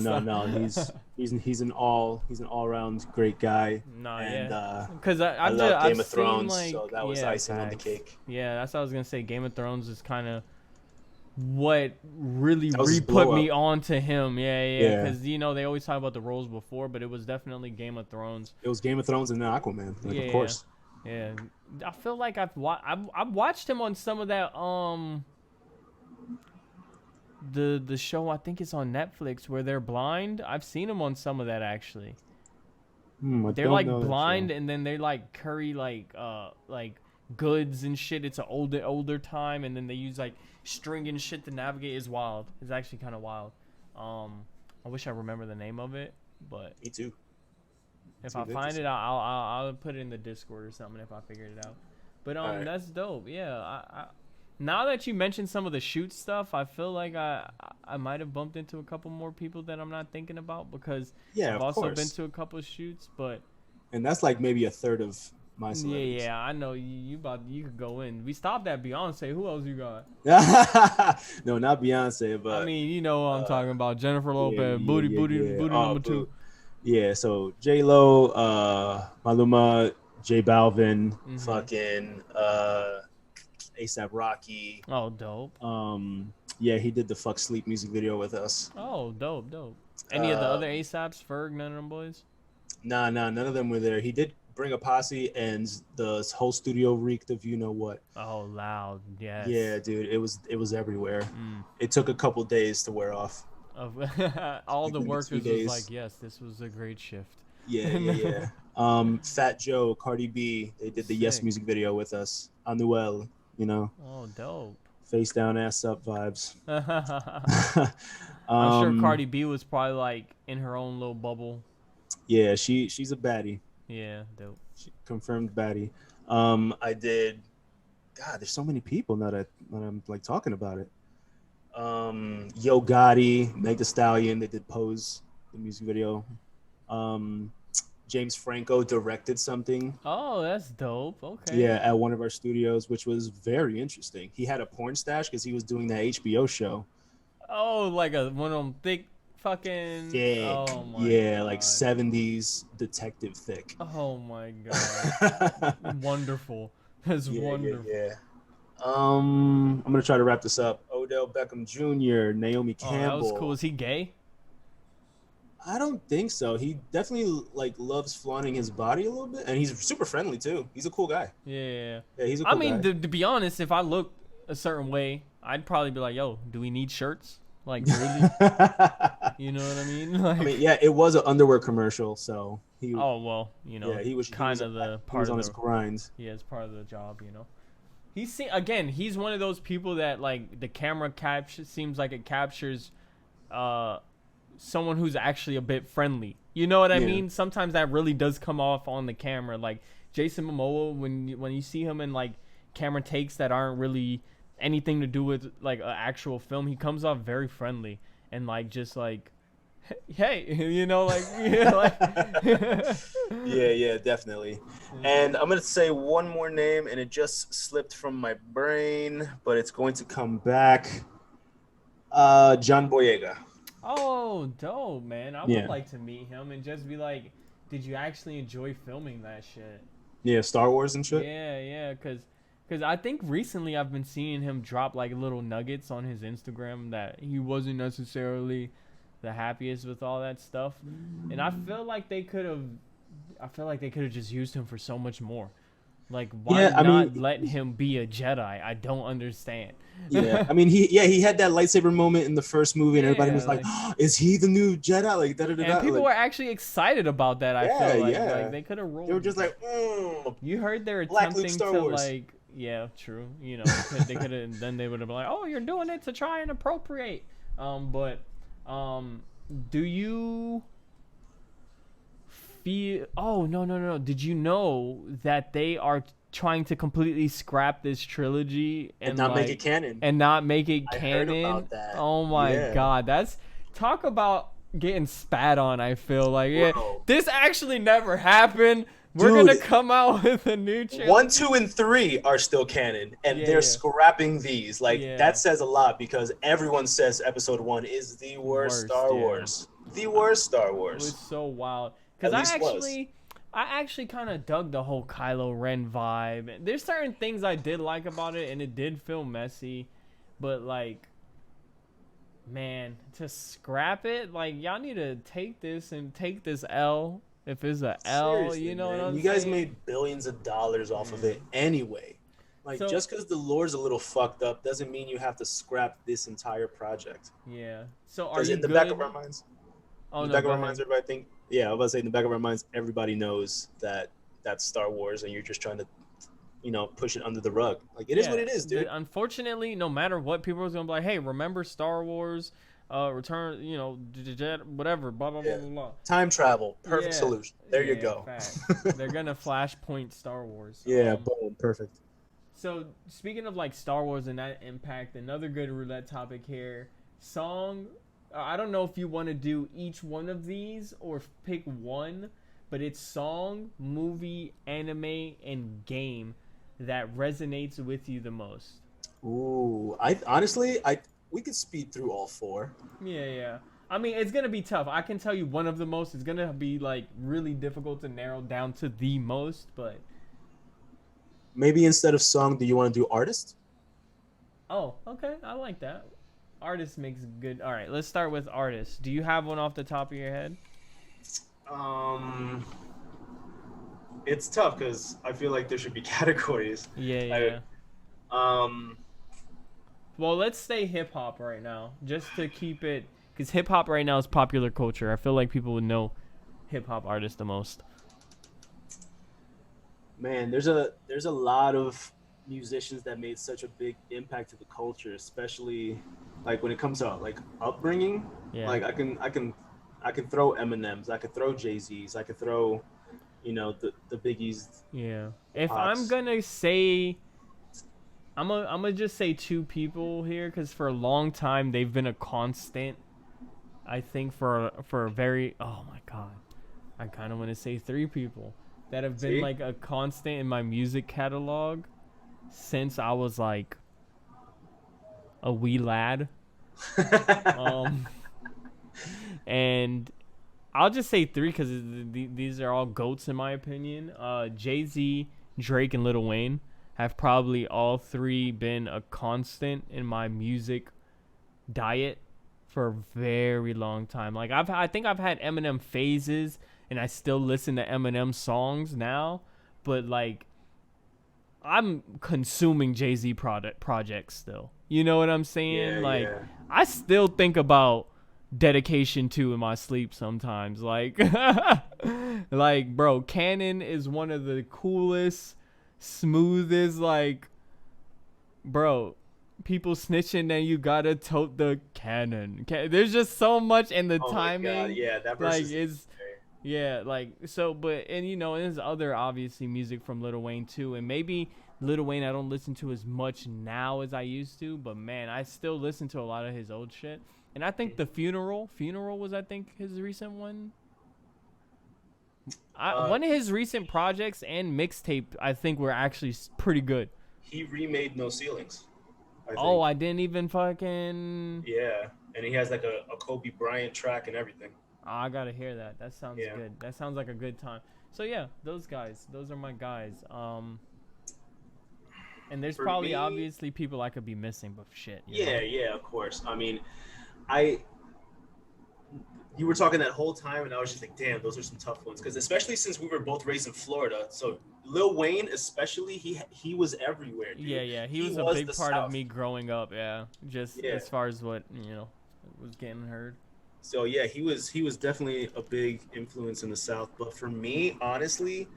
He's an all around great guy. No, and, yeah. Because I love Game of seen, Thrones, like, so that was icing on the facts. cake. Yeah, that's what I was gonna say. Game of Thrones is kind of what really That was his re-put blow me up. on to him. Yeah. Yeah. Because they always talk about the roles before, but it was definitely Game of Thrones. It was Game of Thrones and then Aquaman. Like, Yeah. of course. Yeah, I feel like I've watched him on some of that the show. I think it's on Netflix where they're blind. I've seen him on some of that actually. I They're don't like know that blind show. and then they like curry like goods and shit. It's an older time, and then they use like string and shit to navigate. Is wild. It's actually kind of wild. I wish I remember the name of it, but Me too. if I find it, I'll put it in the Discord or something if I figure it out. But Alright. that's dope. Yeah. I now that you mentioned some of the shoot stuff, I feel like I might have bumped into a couple more people that I'm not thinking about because Yeah, I've of also course. been to a couple of shoots, but. And that's like maybe a third of my celebrities. Yeah, I know you could go in. We stopped at Beyonce. Who else you got? No, not Beyonce, but I mean, you know what I'm talking about. Jennifer Lopez, yeah. booty Oh, number 2. Yeah, so J Lo, Maluma, J Balvin, fucking ASAP Rocky. Oh, dope. Yeah, he did the Fuck Sleep music video with us. Oh, dope. Any of the other ASAPs, Ferg, none of them boys? Nah, none of them were there. He did bring a posse, and the whole studio reeked of you know what. Oh, loud. Yes. Yeah, dude, it was everywhere. It took a couple days to wear off. Of all the maybe 2 workers was days. like, yes, this was a great shift. Yeah. Fat Joe, Cardi B, they did the Yes Sick. music video with us. Anuel, you know, Oh, dope. face down, ass up vibes. I'm sure Cardi B was probably like in her own little bubble. Yeah, she's a baddie. Yeah, dope. She confirmed baddie. I did. God, there's so many people now that I'm like talking about it. Yo Gotti, Meg Thee Stallion, they did Pose, the music video. James Franco directed something. Oh, that's dope. Okay. Yeah, at one of our studios, which was very interesting. He had a porn stash because he was doing that HBO show. Oh, like one of them thick fucking. Thick. Oh my Yeah, God. like 70s detective thick. Oh my God. Wonderful. That's wonderful. Yeah. I'm gonna try to wrap this up. Odell Beckham Jr., Naomi Oh, Campbell. that was cool. Is he gay? I don't think so. He definitely like loves flaunting his body a little bit, and he's super friendly too. He's a cool guy. Yeah. Yeah, he's a cool I mean, guy. to be honest, if I looked a certain way, I'd probably be like, "Yo, do we need shirts?" Like, really? You know what I mean? Like, I mean, yeah, it was an underwear commercial, so he. oh well, yeah, he was kind of the he part was of on the. his grind. Yeah, it's part of the job, you know. He's one of those people that like the camera seems like it captures someone who's actually a bit friendly. You know what I Yeah. mean? Sometimes that really does come off on the camera. Like Jason Momoa, when you see him in like camera takes that aren't really anything to do with like an actual film, he comes off very friendly and like just like, hey, you know, like, yeah, like Yeah, definitely. And I'm gonna say one more name, and it just slipped from my brain, but it's going to come back. John Boyega. Oh, dope, man. I Yeah. would like to meet him and just be like, did you actually enjoy filming that shit? Yeah, Star Wars and shit. Yeah, because I think recently I've been seeing him drop like little nuggets on his Instagram that he wasn't necessarily the happiest with all that stuff. And I feel like they could have. I feel like they could have just used him for so much more. Like, why Yeah, I not mean, let him be a Jedi? I don't understand. yeah, I mean, he had that lightsaber moment in the first movie, and everybody Yeah, was like, like, oh, "Is he the new Jedi?" Like, da da da and da. people Like, were actually excited about that. I yeah, feel yeah. like they could have They were rolled just with it. like, You heard they're Black Luke attempting Star to Wars. like, yeah, true. You know, they could have then they would have been like, oh, you're doing it to try and appropriate. But um, do you feel? Oh no. Did you know that they are trying to completely scrap this trilogy And and not make like it canon. and not make it I heard canon? about that. Oh my Yeah, god, that's talk about getting spat on. I feel like yeah, bro. this actually never happened. We're Dude, gonna come out with a new one, trilogy. 2, and 3 are still canon, and they're Yeah, scrapping these. Like yeah. that says a lot because everyone says Episode 1 is the worst Worst, Star yeah. Wars. The worst Star It was Wars. so wild because At least was. I actually kind of dug the whole Kylo Ren vibe. There's certain things I did like about it, and it did feel messy, but like, man, to scrap it, like y'all need to take this and take this L. If it's a L, Seriously, you know what man. I'm You guys saying? made billions of dollars off of it anyway. Like So just because the lore's a little fucked up doesn't mean you have to scrap this entire project. yeah. So are Because you in the back good? of our minds, Oh in the no, back of go our ahead. minds, everybody think, yeah, I was about to say, in the back of our minds, everybody knows that that's Star Wars, and you're just trying to, push it under the rug. Like it is what Yeah, it is, dude. unfortunately, no matter what, people are gonna be like, "Hey, remember Star Wars, Return, whatever, blah blah blah Yeah. blah blah." Time travel, perfect Yeah, solution. There you yeah, go. facts. They're gonna flashpoint Star Wars. Yeah, boom, perfect. So speaking of like Star Wars and that impact, another good roulette topic here. Song. I don't know if you want to do each one of these or pick one, but it's song, movie, anime, and game that resonates with you the most. Ooh, I honestly, we could speed through all four. Yeah. I mean, it's gonna be tough. I can tell you one of the most. It's gonna be like really difficult to narrow down to the most, but Maybe instead of song, do you want to do artist? oh, okay, I like that. Artist makes good. All right, let's start with artist. Do you have one off the top of your head? Um, it's tough because I feel like there should be categories. Yeah. Um, Well, let's stay hip hop right now, just to keep it, because hip hop right now is popular culture. I feel like people would know hip hop artists the most. man, there's a lot of musicians that made such a big impact to the culture, especially like when it comes to like upbringing. Yeah. Like I can throw Eminems, I could throw Jay-Z's, I could throw the Biggies, Yeah. the If I'm Pops. gonna say, I'm gonna just say two people here, because for a long time they've been a constant. I think for a very, oh my god, I kind of want to say three people that have been See? like a constant in my music catalog since I was like a wee lad. Um, and I'll just say three because these are all goats in my opinion. Jay-Z, Drake, and Lil Wayne have probably all three been a constant in my music diet for a very long time. Like I think I've had Eminem phases, and I still listen to Eminem songs now, but like I'm consuming Jay-Z projects still. You know what I'm saying? Yeah, Like yeah. I still think about Dedication 2 in my sleep sometimes. Like like bro, Canon is one of the coolest, smoothest, like bro, people snitching and you gotta tote the cannon. There's just so much in the Oh my timing. god, yeah, that verse Like is it's yeah, like so, but and there's other obviously music from Lil Wayne too, and maybe Lil Wayne I don't listen to as much now as I used to, but man, I still listen to a lot of his old shit. And I think the funeral was I think his recent one. One of his recent projects and mixtape I think were actually pretty good. he remade No Ceilings, I think. Oh, I didn't even fucking. Yeah, and he has like a Kobe Bryant track and everything. Oh, I gotta hear that. That sounds Yeah. good. That sounds like a good time. So yeah, those guys. Those are my guys. And there's For probably me- obviously people I could be missing, but shit. Yeah, of course. I mean, I you were talking that whole time, and I was just like, damn, those are some tough ones. Because especially since we were both raised in Florida, so Lil Wayne, especially, he was everywhere, dude. Yeah, he He was a was big the part of South. me growing up. Yeah, just Yeah. as far as what was getting heard. So yeah, he was definitely a big influence in the South. But for me, honestly,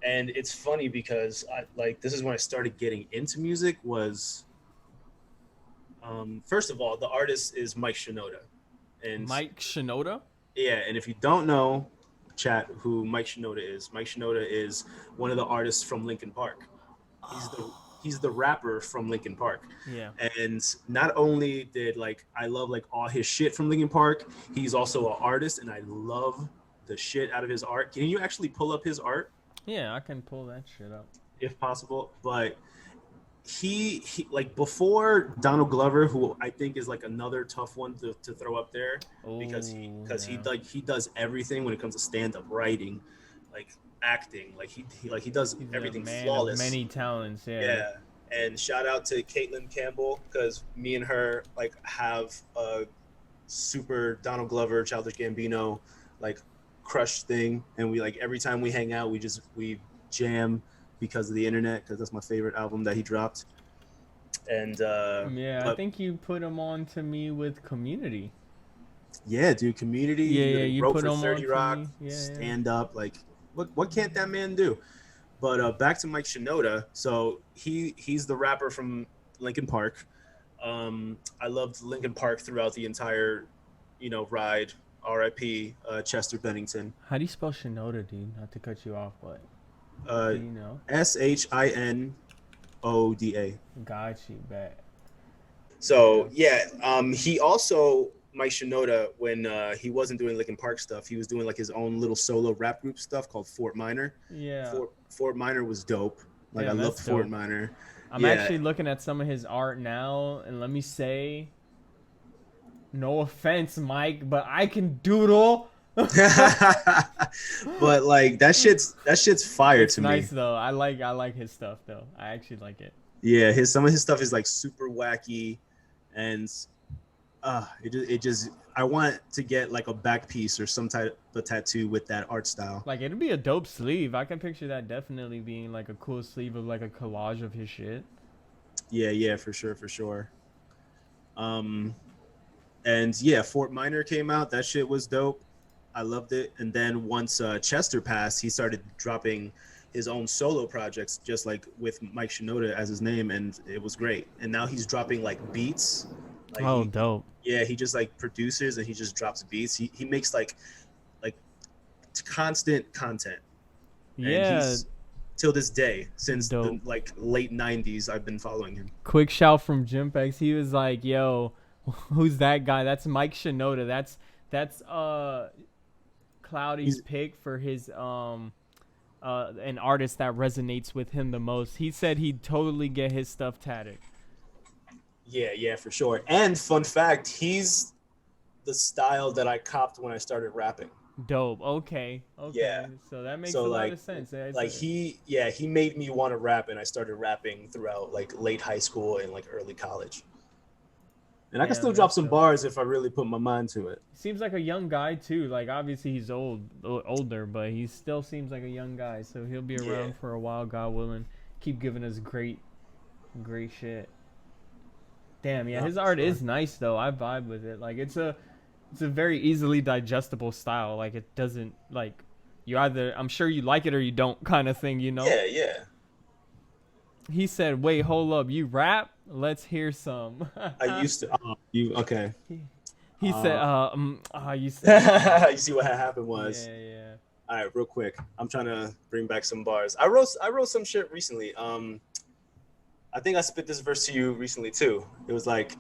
and it's funny because this is when I started getting into music was first of all, the artist is Mike Shinoda. And Mike Shinoda. yeah, and if you don't know, chat, who Mike Shinoda is one of the artists from Linkin Park. He's the he's the rapper from Linkin Park. Yeah. And not only did like I love like all his shit from Linkin Park, he's also an artist, and I love the shit out of his art. Can you actually pull up his art Yeah, I can pull that shit up. if possible? But he like before Donald Glover, who I think is like another tough one to throw up there because Oh, he yeah. like he does everything when it comes to stand up writing, like acting, like he does He's a everything man of flawless. many talents. Yeah. Yeah, and shout out to Caitlin Campbell because me and her like have a super Donald Glover, Childish Gambino, like crush thing, and we like every time we hang out, we jam because of the internet because that's my favorite album that he dropped. And Yeah, I but think you put him on to me with Community. yeah, dude, Community, Yeah, yeah, he you wrote put for him on 30 to Rock, me. Yeah, yeah. stand up, like what can't that man do? But back to Mike Shinoda. So he's the rapper from Linkin Park. I loved Linkin Park throughout the entire, ride. R.I.P. Chester Bennington. How do you spell Shinoda, dude? Not to cut you off, but Uh, do you know? Shinoda. Got you back. So Yeah. yeah, he also Mike Shinoda when he wasn't doing Linkin Park stuff, he was doing like his own little solo rap group stuff called Fort Minor. Yeah. Fort Minor was dope. Like I Damn, loved that's Fort dope. Minor. I'm Yeah. actually looking at some of his art now, and let me say, no offense, Mike, but I can doodle. But like that shit's fire It's to me. nice though. I like his stuff though. I actually like it. Yeah, his some of his stuff is like super wacky, and it just I want to get like a back piece or some type of tattoo with that art style. Like it'd be a dope sleeve. I can picture that definitely being like a cool sleeve of like a collage of his shit. Yeah, yeah, for sure, for sure. Um, and yeah, Fort Minor came out. That shit was dope. I loved it. And then once Chester passed, he started dropping his own solo projects, just like with Mike Shinoda as his name, and it was great. And now he's dropping like beats, like Oh, dope. yeah, he just like produces and he just drops beats. He makes like constant content, and Yeah, he's till this day since the dope. like late '90s. I've been following him. Quick shout from Jimpex. He was like, "Yo, who's that guy? That's Mike Shinoda. That's Cloudy's He's pick for his an artist that resonates with him the most. He said he'd totally get his stuff tatted. Yeah, yeah, for sure. And fun fact, he's the style that I copped when I started rapping. Dope. Okay. Yeah. Okay. So that makes So a lot of sense. Yeah, like he made me want to rap, and I started rapping throughout like late high school and like early college. And I can still damn, drop that's some dope. bars if I really put my mind to it. Seems like a young guy too. Like obviously he's older, but he still seems like a young guy. So he'll be Yeah. around for a while, God willing. Keep giving us great shit. Damn, yeah, No, his for art sure. is nice though. I vibe with it. Like it's a very easily digestible style. Like it doesn't like you either I'm sure you like it or you don't kind of thing, you know? Yeah, yeah. He said, "Wait, hold up. You rap? Let's hear some." I used to. You okay? he said, Uh, you said, you see what happened was. yeah, yeah. All right, real quick. I'm trying to bring back some bars. I wrote some shit recently. I think I spit this verse to you recently too. It was like,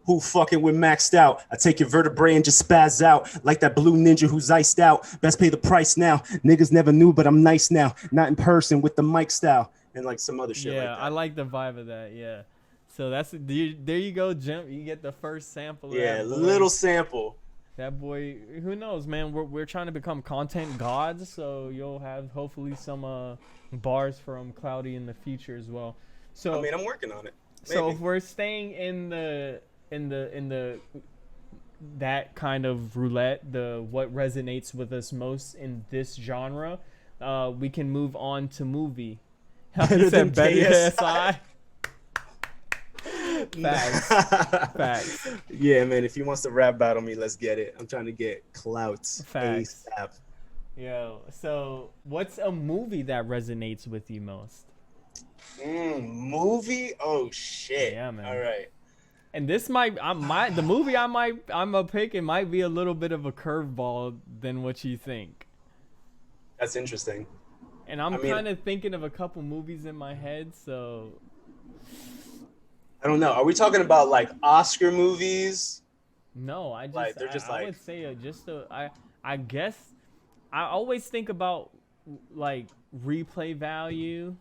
who fucking with maxed out? I take your vertebrae and just spaz out like that blue ninja who's iced out. Best pay the price now. Niggas never knew, but I'm nice now. Not in person with the mic style and like some other shit like Yeah, I that. like the vibe of that. Yeah. So there you go, Jim. You get the first sample of Yeah, that boy. little sample. That boy, who knows, man? We're trying to become content gods, so you'll have hopefully some bars from Cloudy in the future as well. I So mean, I'm working on it. so Maybe. if we're staying in the that kind of roulette, the what resonates with us most in this genre, we can move on to movie. Better than KSI. Facts. Facts. Yeah, man. If he wants to rap battle me, let's get it. I'm trying to get clout Facts. ASAP. Yo, so what's a movie that resonates with you most? Movie? Oh shit. Yeah, man. All right. And this might the movie I'm a pick. It might be a little bit of a curveball than what you think. That's interesting. And I'm kind of thinking of a couple movies in my head, so I don't know. Are we talking about like Oscar movies? No, I just like, they're just I would say I guess I always think about like replay value,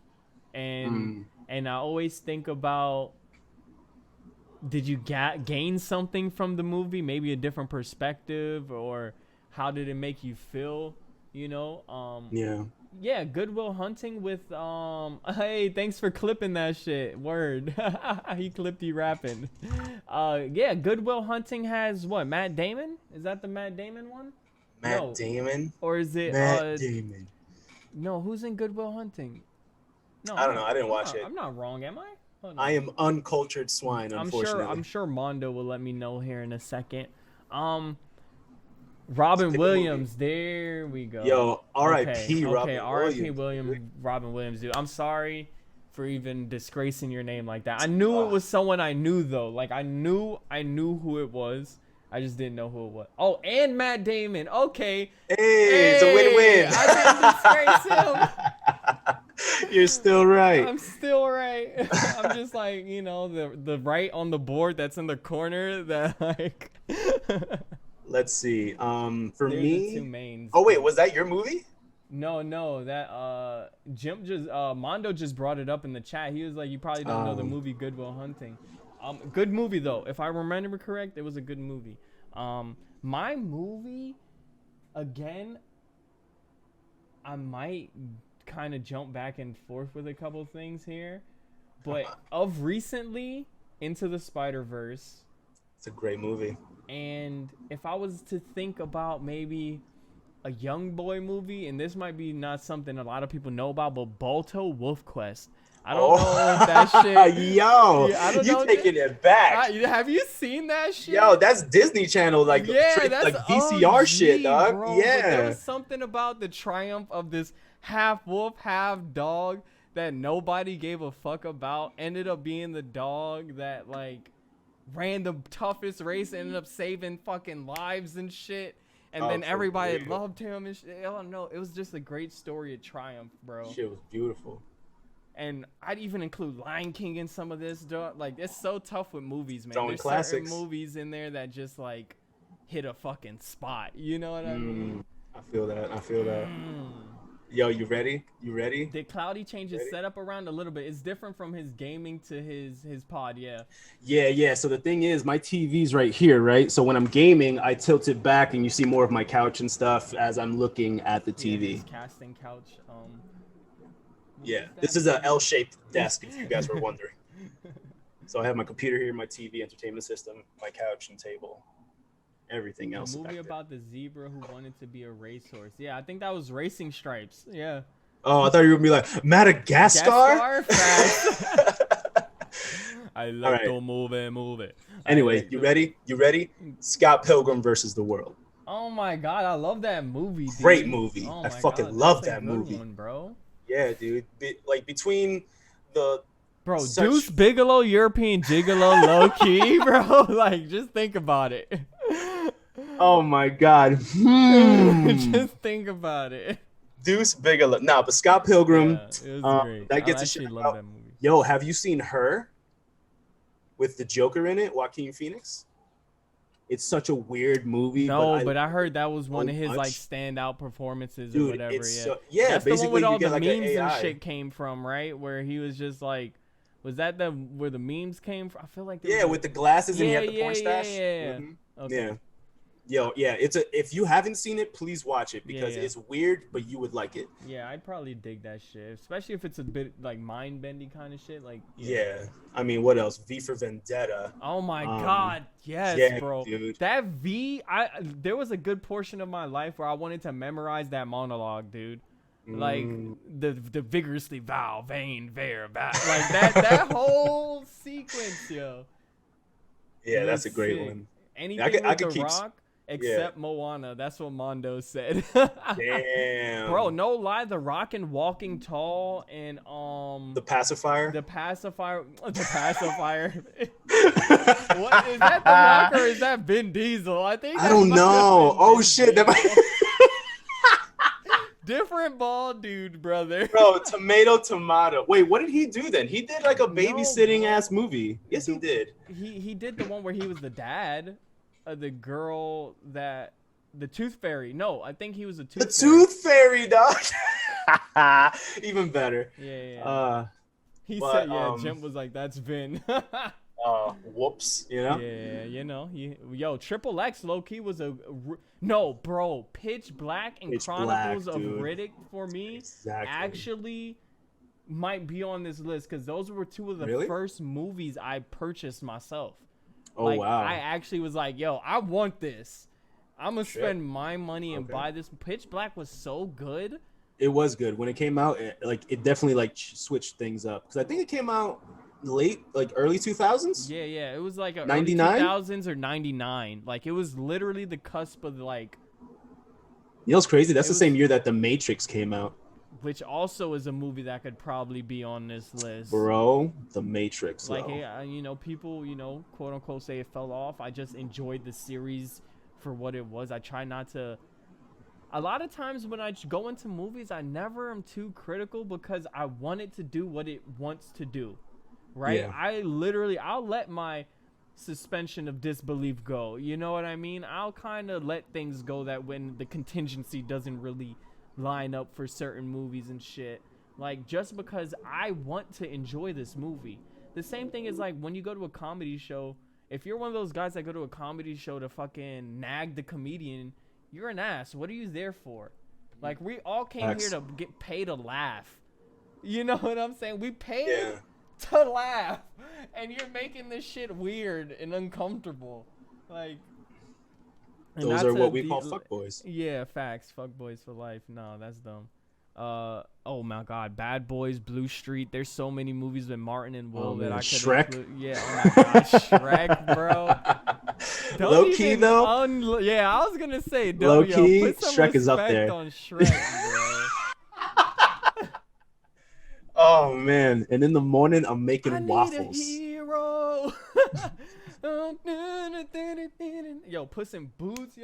and I always think about, did you gain something from the movie? Maybe a different perspective, or how did it make you feel? You know? Yeah, Good Will Hunting with hey, thanks for clipping that shit. Word. He clipped you rapping. Yeah, Good Will Hunting has what? Matt Damon? Is that the Matt Damon one? Matt Damon? Or is it Matt Damon? No, who's in Good Will Hunting? No, I don't know. I didn't watch it. I'm not wrong, am I? I am uncultured swine, unfortunately. I'm sure Mondo will let me know here in a second. Robin Williams, there we go. Yo, R.I.P. Okay, R.I.P. Robin Williams, dude. I'm sorry for even disgracing your name like that. I knew it was someone I knew though. Like I knew who it was. I just didn't know who it was. Oh, and Matt Damon. Okay. Hey, it's a win-win. I didn't disgrace him. You're still right. I'm still right. I'm just like, you know, the right on the board that's in the corner that like. Let's see. For They're me. the two mains. Oh wait, was that your movie? No, that Jim just Mondo just brought it up in the chat. He was like, you probably don't know the movie Good Will Hunting. Good movie though. If I remember correct, it was a good movie. My movie, again, I might kind of jump back and forth with a couple things here, but of recently, Into the Spider-Verse. It's a great movie. And if I was to think about maybe a young boy movie, and this might be not something a lot of people know about, but Balto Wolf Quest. I don't know if that shit. Yo, yeah, you taking it back. Have you seen that shit? Yo, that's Disney Channel, like, that's like VCR shit, dog. Bro, yeah. But there was something about the triumph of this half wolf, half dog that nobody gave a fuck about. Ended up being the dog that, like, ran the toughest race, ended up saving fucking lives and shit. And then everybody loved him and shit. I don't know. It was just a great story of triumph, bro. Shit was beautiful. And I'd even include Lion King in some of this, dog. Like, it's so tough with movies, man. Throwing classics. Certain movies in there that just, like, hit a fucking spot. You know what I mean? I feel that. Yo, you ready? Did Cloudy change his setup around a little bit? It's different from his gaming to his pod, yeah. Yeah. So the thing is, my TV's right here, right? So when I'm gaming, I tilt it back and you see more of my couch and stuff as I'm looking at the TV. Yeah, his casting couch. Yeah, this is a L-shaped desk, if you guys were wondering. So I have my computer here, my TV, entertainment system, my couch and table, everything else. A movie about the zebra who wanted to be a racehorse. Yeah, I think that was Racing Stripes. Yeah. Oh, I thought you were going to be like, Madagascar? I like to move it. Anyway, you ready? Scott Pilgrim versus the World. Oh my God, I love that movie, dude. Great movie. I fucking love that movie. One, bro. Yeah, dude. Like, between the... Bro, Deuce Bigelow, European Gigolo, low key, bro. Like, just think about it. Oh my God. Just think about it. Deuce Bigelow. Nah, but Scott Pilgrim, it was great. that gets a shout out. That movie. Yo, have you seen Her? With the Joker in it, Joaquin Phoenix? It's such a weird movie. No, but I heard that was one of his like standout performances or whatever. That's basically the one with all the like memes and shit came from, right? Where he was just like, was that where the memes came from? I feel like with the glasses and he had the porn stash. Yeah. Okay. Yeah. Yo, yeah, if you haven't seen it, please watch it Yeah, because yeah. it's weird, but you would like it. Yeah, I'd probably dig that shit, especially if it's a bit like mind bendy kind of shit. Like, yeah. Yeah, I mean, what else? V for Vendetta. Oh my Um, God, yes, yeah, bro. dude. That V, there was a good portion of my life where I wanted to memorize that monologue, dude. Like Mm. the vigorously vow, vain, ver, like that whole sequence, yo, Yeah, was that's a great sick. one. Yeah, Anything I with could The keep. Rock Yeah, except Moana. That's what Mondo said. Bro, damn. no lie, The Rock and Walking Tall and The pacifier. the pacifier, the pacifier. What is that? The Rock or is that Vin Diesel? I think I that don't might have know. been Oh Vin shit, that might. Diesel. Different ball, dude, brother. Bro, tomato. Wait, what did he do then? He did like a No, babysitting bro. ass movie. Yes, he The did. he did the one where he was the dad of the girl that the Tooth Fairy. No, I think he was a The Tooth Fairy. Tooth Fairy, dog. Even better. Yeah, yeah. He But said, yeah. Jim was like, "That's Vin." whoops, you know. Yeah, yo, Triple X low key was no, bro. Pitch Black and Pitch Chronicles Black, of dude. Riddick for me Exactly. actually might be on this list because those were two of the Really? first movies I purchased myself. Oh Like, wow. I actually was like, yo, I want this. I'm gonna Shit. spend my money and Okay. buy this. Pitch Black was so good. It was good when it came out. It definitely like switched things up because I think it came out late, like early 2000s. Yeah, yeah. It was like a early 99? 2000s or 99. Like, it was literally the cusp of like, You know what's crazy? That's It the was- same year that The Matrix came out, which also is a movie that could probably be on this list. bro. The Matrix. Like, though. hey, people, quote unquote say it fell off. I just enjoyed the series for what it was. I try not to. A lot of times when I go into movies, I never am too critical because I want it to do what it wants to do. Right? Yeah. I'll let my suspension of disbelief go. You know what I mean? I'll kind of let things go that when the contingency doesn't really line up for certain movies and shit. Like, just because I want to enjoy this movie. The same thing is like when you go to a comedy show. If you're one of those guys that go to a comedy show to fucking nag the comedian, you're an ass. What are you there for? Like, we all came Facts. here to get paid to laugh. You know what I'm saying? We paid Yeah. to laugh, and you're making this shit weird and uncomfortable. Like, and Those that's are what a we de- call fuckboys. Yeah, facts. Fuck boys for life. No, that's dumb. Oh my God, Bad Boys, Blue Street. There's so many movies with Martin and Will Oh, that man. I could Shrek? include. Yeah, oh my God, Shrek, bro. Don't Low key, even though? yeah, I was gonna say, Low key, put some Shrek is up respect there. on Shrek, bro. Oh man! And in the morning, I'm making I need waffles. a hero. Yo, Puss in Boots,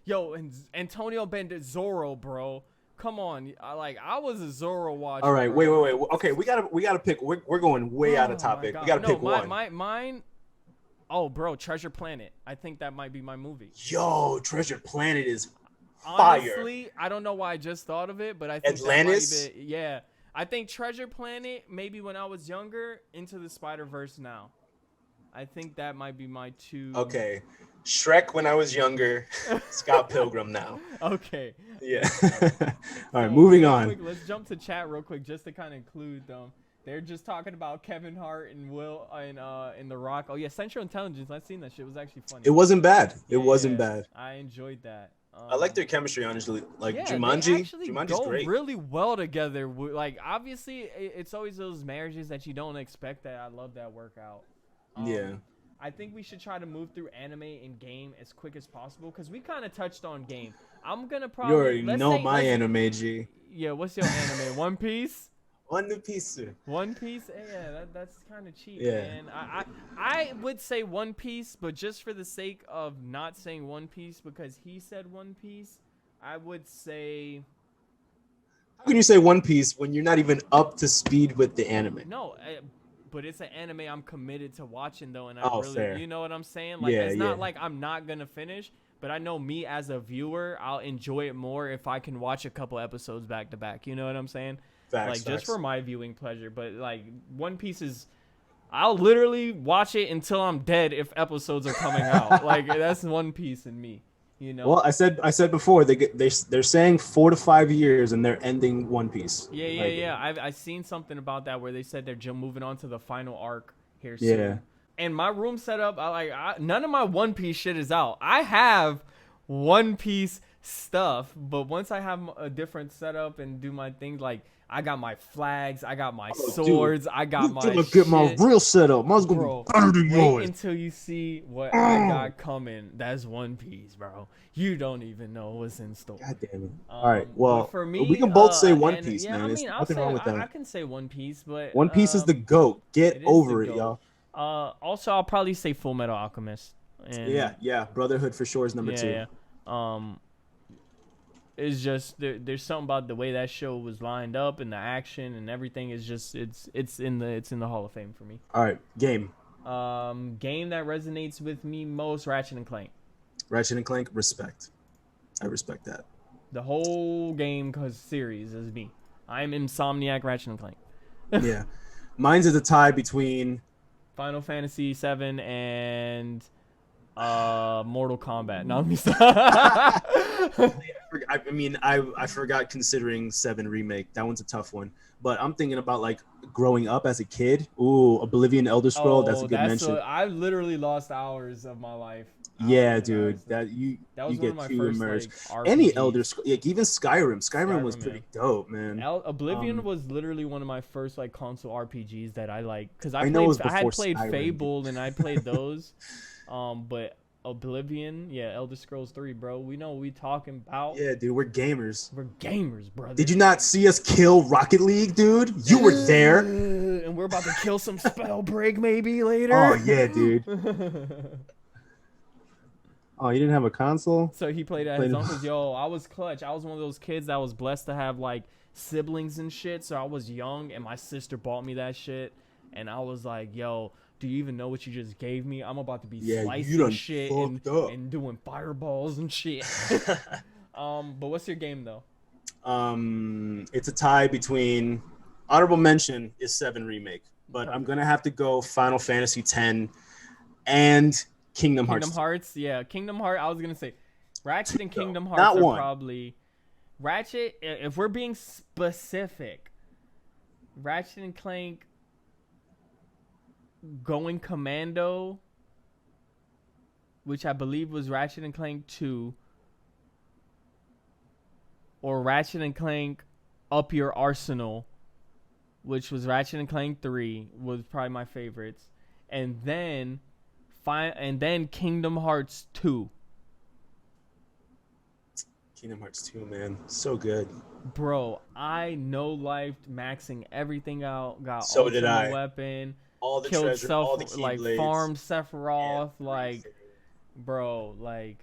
yo, and Antonio Banderas, Zorro, bro. Come on, I was a Zorro watcher. All right, bro. wait. Okay, we gotta pick. We're going way out of Oh, my topic. God. We gotta No, pick one. Mine. Oh, bro, Treasure Planet. I think that might be my movie. Yo, Treasure Planet is fire. Honestly, I don't know why I just thought of it, but I think Atlantis? that might be, yeah. I think Treasure Planet, maybe when I was younger, Into the Spider-Verse now. I think that might be my two. Okay, Shrek when I was younger, Scott Pilgrim now. Okay. Yeah. All right, So, moving real on. quick, let's jump to chat real quick just to kind of include them. They're just talking about Kevin Hart and Will and The Rock. Oh yeah, Central Intelligence. I've seen that shit. It was actually funny. It wasn't bad. It Yeah, wasn't yeah. bad. I enjoyed that. I like their chemistry, honestly. Like Yeah, Jumanji. they actually Jumanji's go great. really well together. Like, obviously, it's always those marriages that you don't expect that I love that work out. Yeah. I think we should try to move through anime and game as quick as possible because we kind of touched on game. I'm gonna probably. You already let's know say- my let's- anime, G. Yeah, what's your anime? One Piece. One Piece. One Piece, yeah, that's kind of cheap, Yeah. man. I would say One Piece, but just for the sake of not saying One Piece because he said One Piece, I would say How can you say One Piece when you're not even up to speed with the anime? no. But it's an anime I'm committed to watching though, and I Oh, really, fair. you know what I'm saying? Like, Yeah, it's not yeah. like I'm not gonna finish, but I know me as a viewer, I'll enjoy it more if I can watch a couple episodes back to back. You know what I'm saying? Facts, Like, facts. just for my viewing pleasure. But like, One Piece is, I'll literally watch it until I'm dead if episodes are coming out. Like, that's One Piece in me. You know. Well, I said before they're saying 4 to 5 years and they're ending One Piece. Yeah. I've seen something about that where they said they're just moving on to the final arc here Yeah. soon. And my room setup, none of my One Piece shit is out. I have One Piece stuff, but once I have a different setup and do my things, like I got my flags, I got my swords, I got my gonna get my real setup. Mine's gonna bro, be better than wait yours. until you see what I got coming. That's One Piece, bro. You don't even know what's in store. God damn it! All right, well, for me, we can both say One and, Piece, yeah, man. I There's mean, nothing wrong with that. I can say One Piece, but One Piece is the GOAT. Get it is over the it, GOAT. y'all. Also, I'll probably say Full Metal Alchemist. And Yeah. Brotherhood for sure is number two. Yeah. It's just there's something about the way that show was lined up and the action and everything is just it's in the Hall of Fame for me. All right, game. Game that resonates with me most, Ratchet and Clank. Ratchet and Clank, respect. I respect that. The whole game series is me. I'm Insomniac Ratchet and Clank. Yeah, mine's at the tie between Final Fantasy VII and Mortal Kombat. No, I forgot considering 7 remake. That one's a tough one. But I'm thinking about like growing up as a kid. Ooh, Oblivion, Elder Scroll. That's a good mention. I literally lost hours of my life. Yeah, dude. That was you one get of my too first, immersed. like, Any RPGs. Elder Scroll, like even Skyrim. Skyrim was pretty dope, man. Oblivion was literally one of my first like console RPGs that I like because I I had played Skyrim. Fable and I played those, but Oblivion, Elder Scrolls 3, bro. We know what we talking about. Yeah, dude, we're gamers. We're gamers, brother. Did you not see us kill Rocket League, dude? You were there. And we're about to kill some Spellbreak maybe later. Oh yeah, dude. Oh, you didn't have a console? So he played at his uncle's. Yo, I was clutch. I was one of those kids that was blessed to have like siblings and shit. So I was young and my sister bought me that shit. And I was like, yo, do you even know what you just gave me? I'm about to be slicing shit and doing fireballs and shit. But what's your game though? It's a tie between honorable mention is 7 remake, but I'm gonna have to go Final Fantasy X and Kingdom Hearts. Kingdom Hearts. I was gonna say Ratchet and Kingdom Hearts are probably Ratchet. If we're being specific, Ratchet and Clank Going Commando, which I believe was Ratchet and Clank 2, or Ratchet and Clank Up Your Arsenal, which was Ratchet and Clank 3, was probably my favorites, and then Kingdom Hearts 2. Kingdom Hearts 2, man, so good. Bro, I no-lifed maxing everything out. Got so did I. Weapon. All the killed treasure, all the like blades. farmed Sephiroth, bro, like.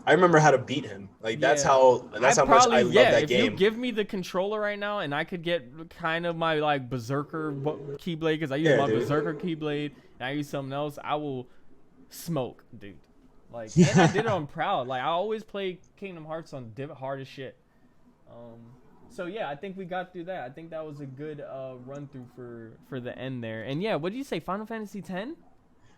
I remember how to beat him. Like that's how much I love that game. If you give me the controller right now, and I could get kind of my like Berserker Keyblade, because I use my Berserker Keyblade, and I use something else, I will smoke, dude. Like, and I did it on proud. Like I always play Kingdom Hearts on hard as shit. So yeah, I think we got through that. I think that was a good run through for the end there. And yeah, what did you say? Final Fantasy X?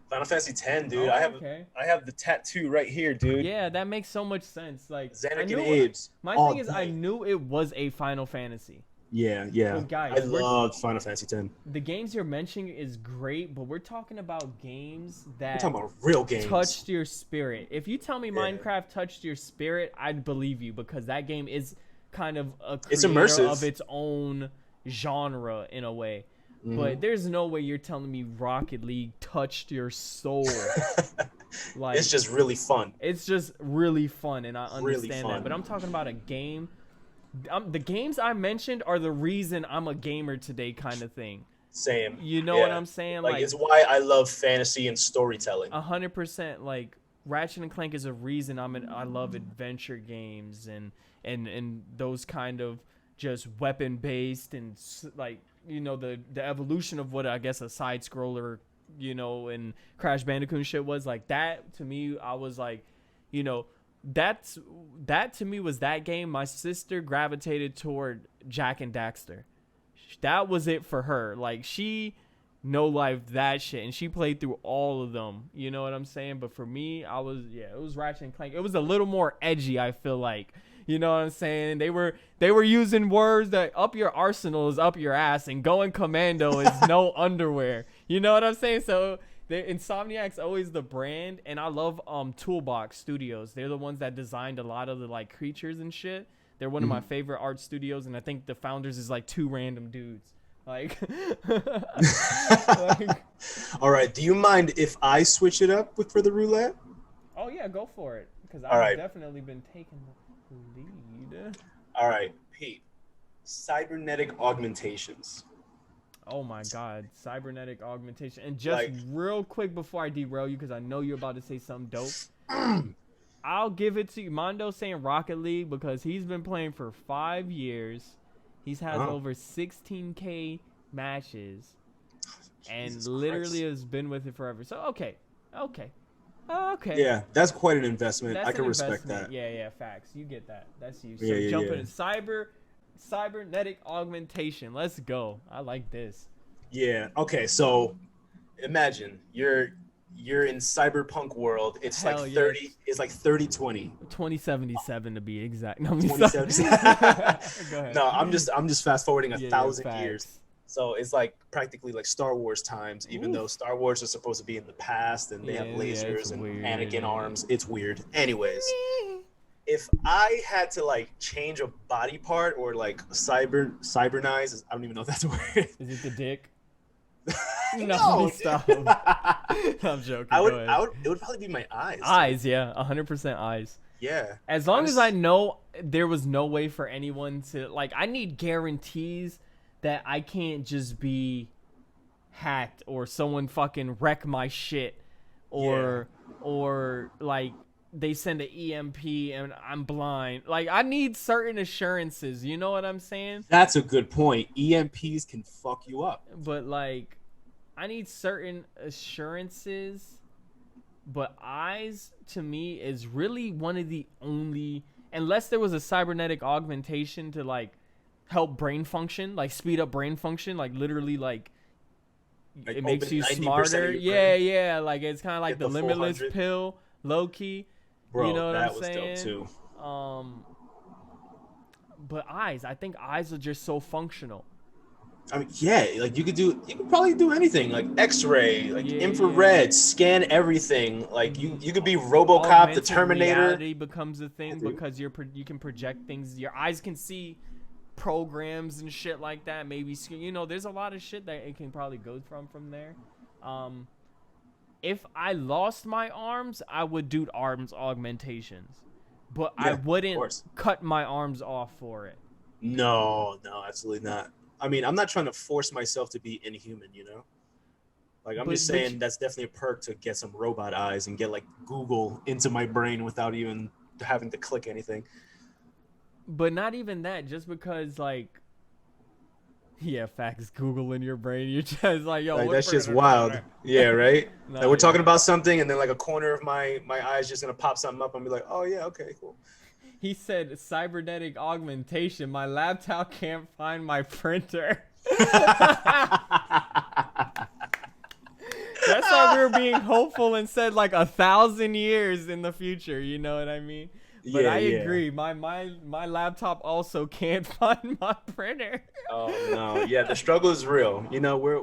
Final Fantasy X, dude. Oh, I have the tattoo right here, dude. Yeah, that makes so much sense. Like Xanac and Abe's. My thing is, I knew it was a Final Fantasy. Yeah. But guys, I loved Final Fantasy X. The games you're mentioning is great, but we're talking about games that we're talking about real games. Touched your spirit. If you tell me Minecraft touched your spirit, I'd believe you, because that game is kind of it's immersive of its own genre in a way. But there's no way you're telling me Rocket League touched your soul. Like, it's just really fun. It's just really fun, and I understand that. But I'm talking about a game. The games I mentioned are the reason I'm a gamer today, kind of thing. Same. You know what I'm saying? Like it's why I love fantasy and storytelling. 100%. Like Ratchet and Clank is a reason I love adventure games and those kind of just weapon based and like, you know, the evolution of what I guess a side scroller, you know, and Crash Bandicoot and shit was like. That to me, I was like, you know, that to me was that game. My sister gravitated toward Jak and Daxter. That was it for her. Like she No Life, that shit, and she played through all of them. You know what I'm saying? But for me, it was Ratchet and Clank. It was a little more edgy, I feel like. You know what I'm saying? They were using words that up your arsenal is up your ass, and going commando is no underwear. You know what I'm saying? So Insomniac's always the brand, and I love Toolbox Studios. They're the ones that designed a lot of the like creatures and shit. They're one of my favorite art studios, and I think the founders is like 2 random dudes. Like, All right. Do you mind if I switch it up for the roulette? Oh yeah, go for it. Because All I've right. definitely been taking the lead. All right, Pete. Cybernetic augmentations. Oh my God, cybernetic augmentation. And just Like, real quick before I derail you, because I know you're about to say something dope. I'll give it to you. Mondo saying Rocket League because he's been playing for 5 years. He's has over 16K matches, and Jesus literally Christ. has been with it forever. So okay. Yeah, that's quite an investment. That's I can an respect investment. that. Yeah, facts. You get that. That's you. So Yeah, jumping in cybernetic augmentation. Let's go. I like this. Yeah. Okay, so imagine you're in cyberpunk world. It's Hell like yes. 30. It's like 30-20. 2077 to be exact. No, 2077. Go ahead. No, I'm just fast forwarding 1,000 facts. years. So it's like practically like Star Wars times, even though Star Wars is supposed to be in the past and they have lasers and weird. Anakin arms. It's weird. Anyways, if I had to like change a body part or like cybernize, I don't even know if that's a word. Is it the dick? No, stop. I'm joking. It would probably be my eyes. Eyes, yeah, 100% eyes. Yeah. As long as I know there was no way for anyone to like, I need guarantees that I can't just be hacked or someone fucking wreck my shit or like they send an EMP and I'm blind. Like, I need certain assurances. You know what I'm saying? That's a good point. EMPs can fuck you up. But like, I need certain assurances. But eyes to me is really one of the only, unless there was a cybernetic augmentation to like help brain function, like speed up brain function, like literally like it makes you smarter. Yeah. Like it's kind of like the limitless pill, low key. Bro, you know what that I'm was saying? dope too. But eyes, I think eyes are just so functional. I mean, yeah, like you could probably do anything, like X-ray, like infrared, scan everything. Like you could be RoboCop, Augmented the Terminator. Reality becomes a thing because you can project things. Your eyes can see programs and shit like that. Maybe there's a lot of shit that it can probably go from there. If I lost my arms, I would do arms augmentations, but I wouldn't cut my arms off for it. No, absolutely not. I mean, I'm not trying to force myself to be inhuman, you know? Like, I'm just saying that's definitely a perk to get some robot eyes and get, like, Google into my brain without even having to click anything. But not even that, just because, like, yeah, facts, Google in your brain. You're just like, yo, like, that's just wild. Yeah, right? No, like, we're talking about something, and then, like, a corner of my eye's just going to pop something up and be like, oh, yeah, okay, cool. He said cybernetic augmentation. My laptop can't find my printer. That's why we were being hopeful and said like 1,000 years in the future. You know what I mean? But I agree. My laptop also can't find my printer. Oh no, yeah, the struggle is real. You know, we're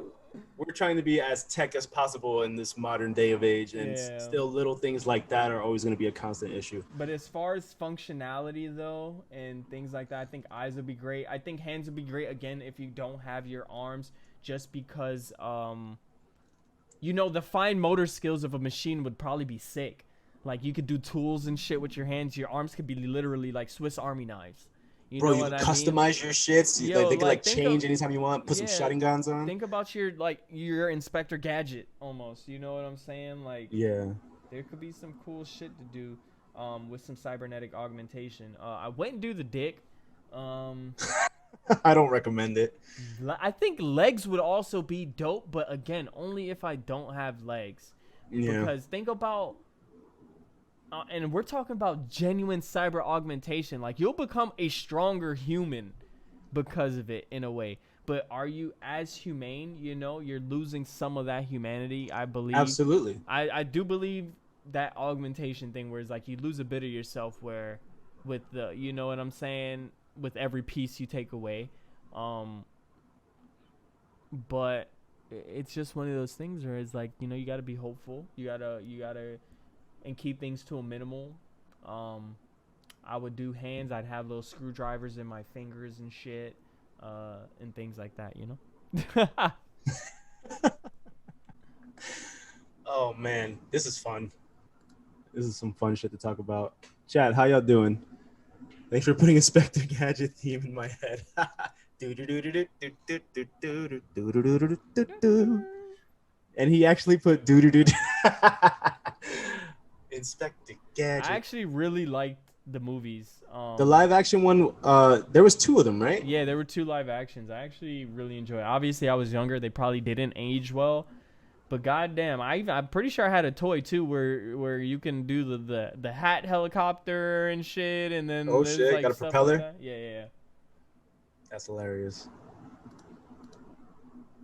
trying to be as tech as possible in this modern day of age, and still little things like that are always going to be a constant issue. But as far as functionality though, and things like that, I think eyes would be great. I think hands would be great again if you don't have your arms, just because the fine motor skills of a machine would probably be sick. Like you could do tools and shit with your hands. Your arms could be literally like Swiss Army knives. You can customize your shits. They can change anytime you want. Put some shotgun guns on. Think about your Inspector Gadget almost. You know what I'm saying? Like there could be some cool shit to do with some cybernetic augmentation. I wouldn't do the dick. I don't recommend it. I think legs would also be dope, but again, only if I don't have legs. Yeah. Because think about. And we're talking about genuine cyber augmentation. Like, you'll become a stronger human because of it, in a way. but are you as humane? You know, you're losing some of that humanity, I believe. Absolutely. I do believe that augmentation thing where it's like you lose a bit of yourself where with the, you know what I'm saying, with every piece you take away. But it's just one of those things where it's like, you know, you got to be hopeful. You got to and keep things to a minimal. I would do hands. I'd have little screwdrivers in my fingers and shit, and things like that, you know? Oh man, this is fun. This is some fun shit to talk about. Chad, how y'all doing? Thanks for putting Inspector Gadget theme in my head. And he actually put doo doo doo. Inspector Gadget. I actually really liked the movies. The live action one, there was 2 of them, right? Yeah, there were 2 live actions. I actually really enjoyed it. Obviously, I was younger. They probably didn't age well. But goddamn, I'm pretty sure I had a toy too where you can do the hat helicopter and shit, and then oh shit, like got a stuff propeller. Like that. Yeah. That's hilarious.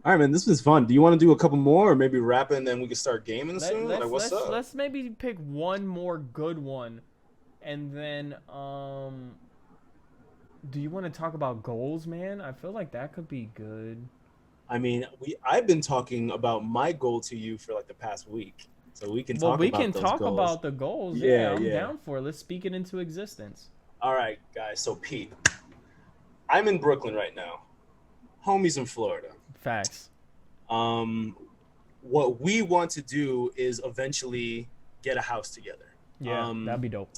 All right, man, this was fun. Do you want to do a couple more, or maybe wrap it and then we can start gaming soon? Like, what's up? Let's maybe pick one more good one, and then do you want to talk about goals, man? I feel like that could be good. I mean, I've been talking about my goal to you for like the past week, so we can talk about those goals. About the goals. Yeah, I'm down for it. Let's speak it into existence. All right, guys. So Pete, I'm in Brooklyn right now. Homie's in Florida. Facts. What we want to do is eventually get a house together. Yeah, that'd be dope.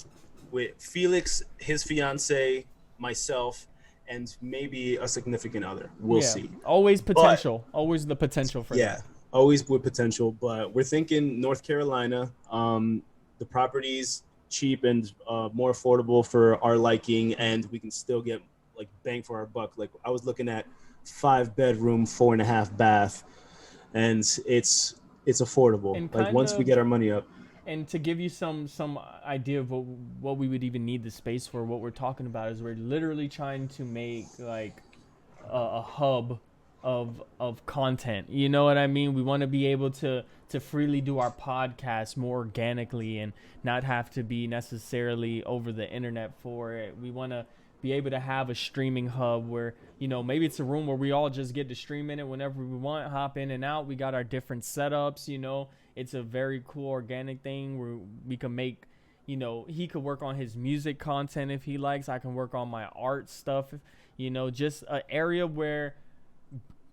With Felix, his fiance, myself, and maybe a significant other. We'll see. Always potential. Always the potential for that. Yeah, always with potential. But we're thinking North Carolina. The property's cheap and more affordable for our liking, and we can still get like bang for our buck. Like I was looking at 5-bedroom, 4.5 bath, and it's affordable. And like once we get our money up. And to give you some idea of what we would even need the space for, what we're talking about is we're literally trying to make like a hub of content. You know what I mean? We want to be able to freely do our podcast more organically and not have to be necessarily over the internet for it. We want to be able to have a streaming hub where, you know, maybe it's a room where we all just get to stream in it whenever we want, hop in and out. We got our different setups, you know. It's a very cool organic thing where we can make, you know, he could work on his music content if he likes. I can work on my art stuff, you know, just an area where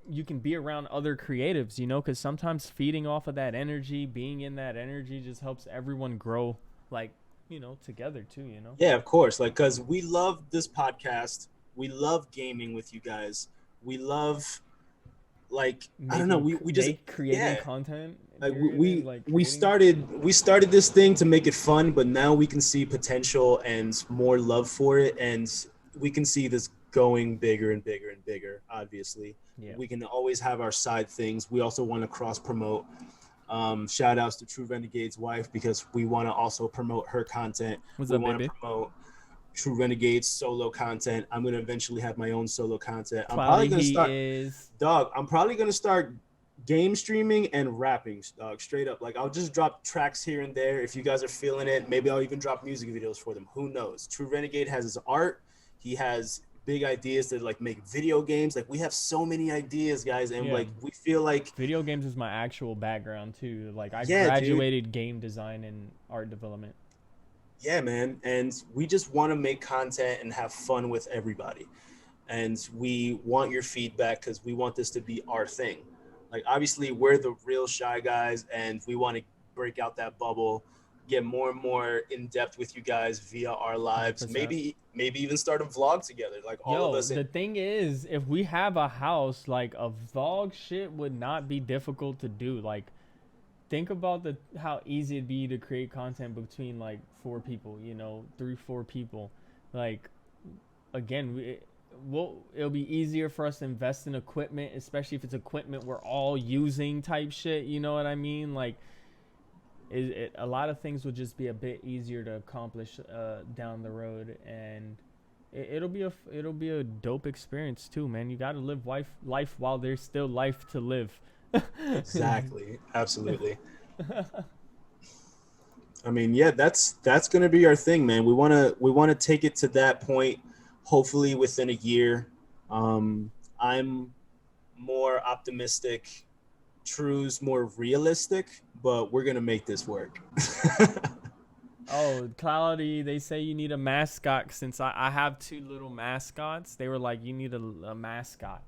you can be around other creatives, you know, because sometimes feeding off of that energy, being in that energy just helps everyone grow, like, you know, together too, you know? Yeah, of course. Like, because we love this podcast. We love gaming with you guys. We love, like, I don't know. We just creating content. Like we started this thing to make it fun, but now we can see potential and more love for it, and we can see this going bigger and bigger and bigger. Obviously, we can always have our side things. We also want to cross promote. Shout outs to True Renegade's wife because we want to also promote her content. We want to promote True Renegade's solo content. I'm gonna eventually have my own solo content. I'm probably gonna start game streaming and rapping, dog, straight up. Like I'll just drop tracks here and there. If you guys are feeling it, maybe I'll even drop music videos for them. Who knows? True Renegade has his art. He has big ideas to like make video games. Like we have so many ideas, guys, and like we feel like video games is my actual background too. Like I graduated game design and art development. Yeah, man. And we just want to make content and have fun with everybody. And we want your feedback because we want this to be our thing. Like, obviously, we're the real shy guys, and we want to break out that bubble, get more and more in depth with you guys via our lives. 100%. Maybe even start a vlog together. Like all of us. The thing is, if we have a house, like a vlog shit would not be difficult to do. Like, think about how easy it'd be to create content between like 4 people. You know, 3-4 people. Like, again, it'll be easier for us to invest in equipment, especially if it's equipment we're all using type shit, you know what I mean? Like a lot of things would just be a bit easier to accomplish down the road, and it'll be a dope experience too, man. You gotta live life while there's still life to live. Exactly. Absolutely. I mean, yeah, that's gonna be our thing, man. We wanna take it to that point, hopefully within a year. I'm more optimistic. True's more realistic, but we're gonna make this work. Oh, Cloudy, they say you need a mascot. Since I have two little mascots, they were like, you need a mascot.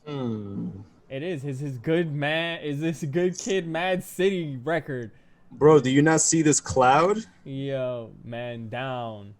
Hmm. It is his good man. Is this good kid Mad City record? Bro, do you not see this cloud? Yo, man, down.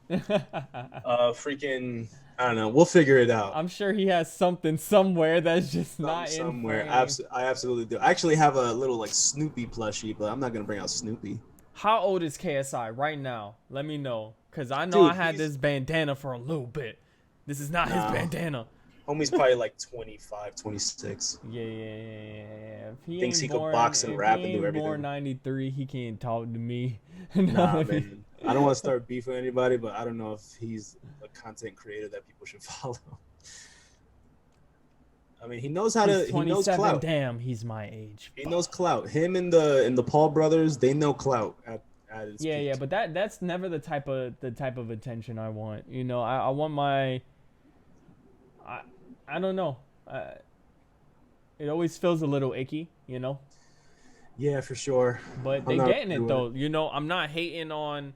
Freaking, I don't know. We'll figure it out. I'm sure he has something somewhere that's just not in Somewhere. frame. I absolutely do. I actually have a little like Snoopy plushie, but I'm not gonna bring out Snoopy. How old is KSI right now? Let me know, cause I know Dude, I had this bandana for a little bit. This is not his bandana. Homie's probably like 25, 26. Yeah. If he Thinks ain't he could box and rap and do Born everything. 93, he can't talk to me. Nah, man. I don't want to start beef with anybody, but I don't know if he's a content creator that people should follow. I mean, he knows how to. He's He knows 27. clout. Damn, he's my age. He knows clout. Him and the Paul brothers, they know clout at its peak. Yeah, but that's never the type of attention I want. You know, I want my. I don't know. It always feels a little icky, you know. Yeah, for sure. But I'm they not getting it doing though. You know, I'm not hating on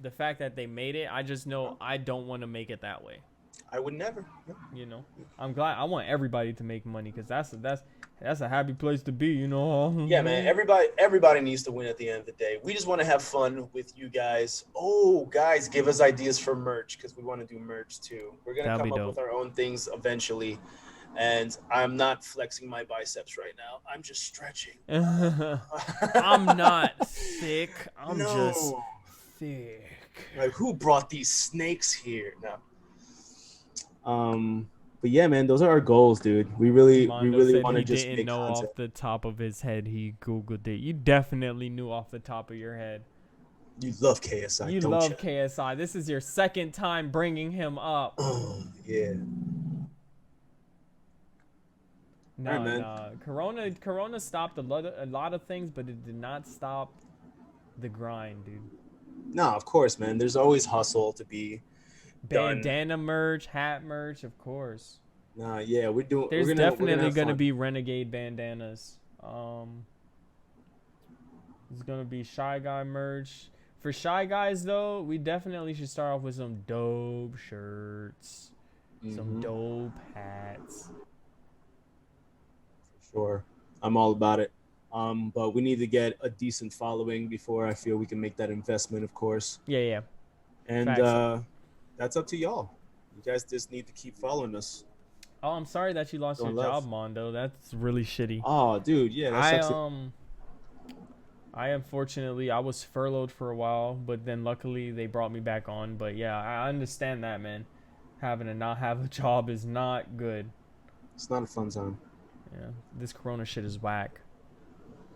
the fact that they made it. I just know I don't want to make it that way. I would never. No. You know, I'm glad. I want everybody to make money because that's a happy place to be. You know. Yeah, man. Everybody needs to win at the end of the day. We just want to have fun with you guys. Oh, guys, give us ideas for merch because we want to do merch too. We're gonna That'd come be up with our own things eventually. And I'm not flexing my biceps right now. I'm just stretching. I'm not sick. I'm just thick. Like, who brought these snakes here? No. But yeah, man, those are our goals, dude. We really want to just didn't make know content. off the top of his head. He Googled it. You definitely knew off the top of your head. You love KSI. You don't love you? KSI. This is your second time bringing him up. Oh yeah. No, All right, man. Corona stopped a lot of things, but it did not stop the grind, dude. No, of course, man. There's always hustle to be done. Bandana merch, hat merch, of course. Nah, yeah, we're doing. There's we're definitely have gonna fun. be renegade bandanas. There's gonna be Shy Guy merch. For Shy Guys though, we definitely should start off with some dope shirts, some dope hats. Sure, I'm all about it. But we need to get a decent following before I feel we can make that investment, of course. Yeah. And Facts. that's up to y'all. You guys just need to keep following us. Oh, I'm sorry that you lost your love. job, Mondo. That's really shitty. Oh, dude, yeah, that sucks. I unfortunately I was furloughed for a while, but then luckily they brought me back on. But yeah, I understand that, man. Having to not have a job is not good. It's not a fun time. Yeah, this Corona shit is whack.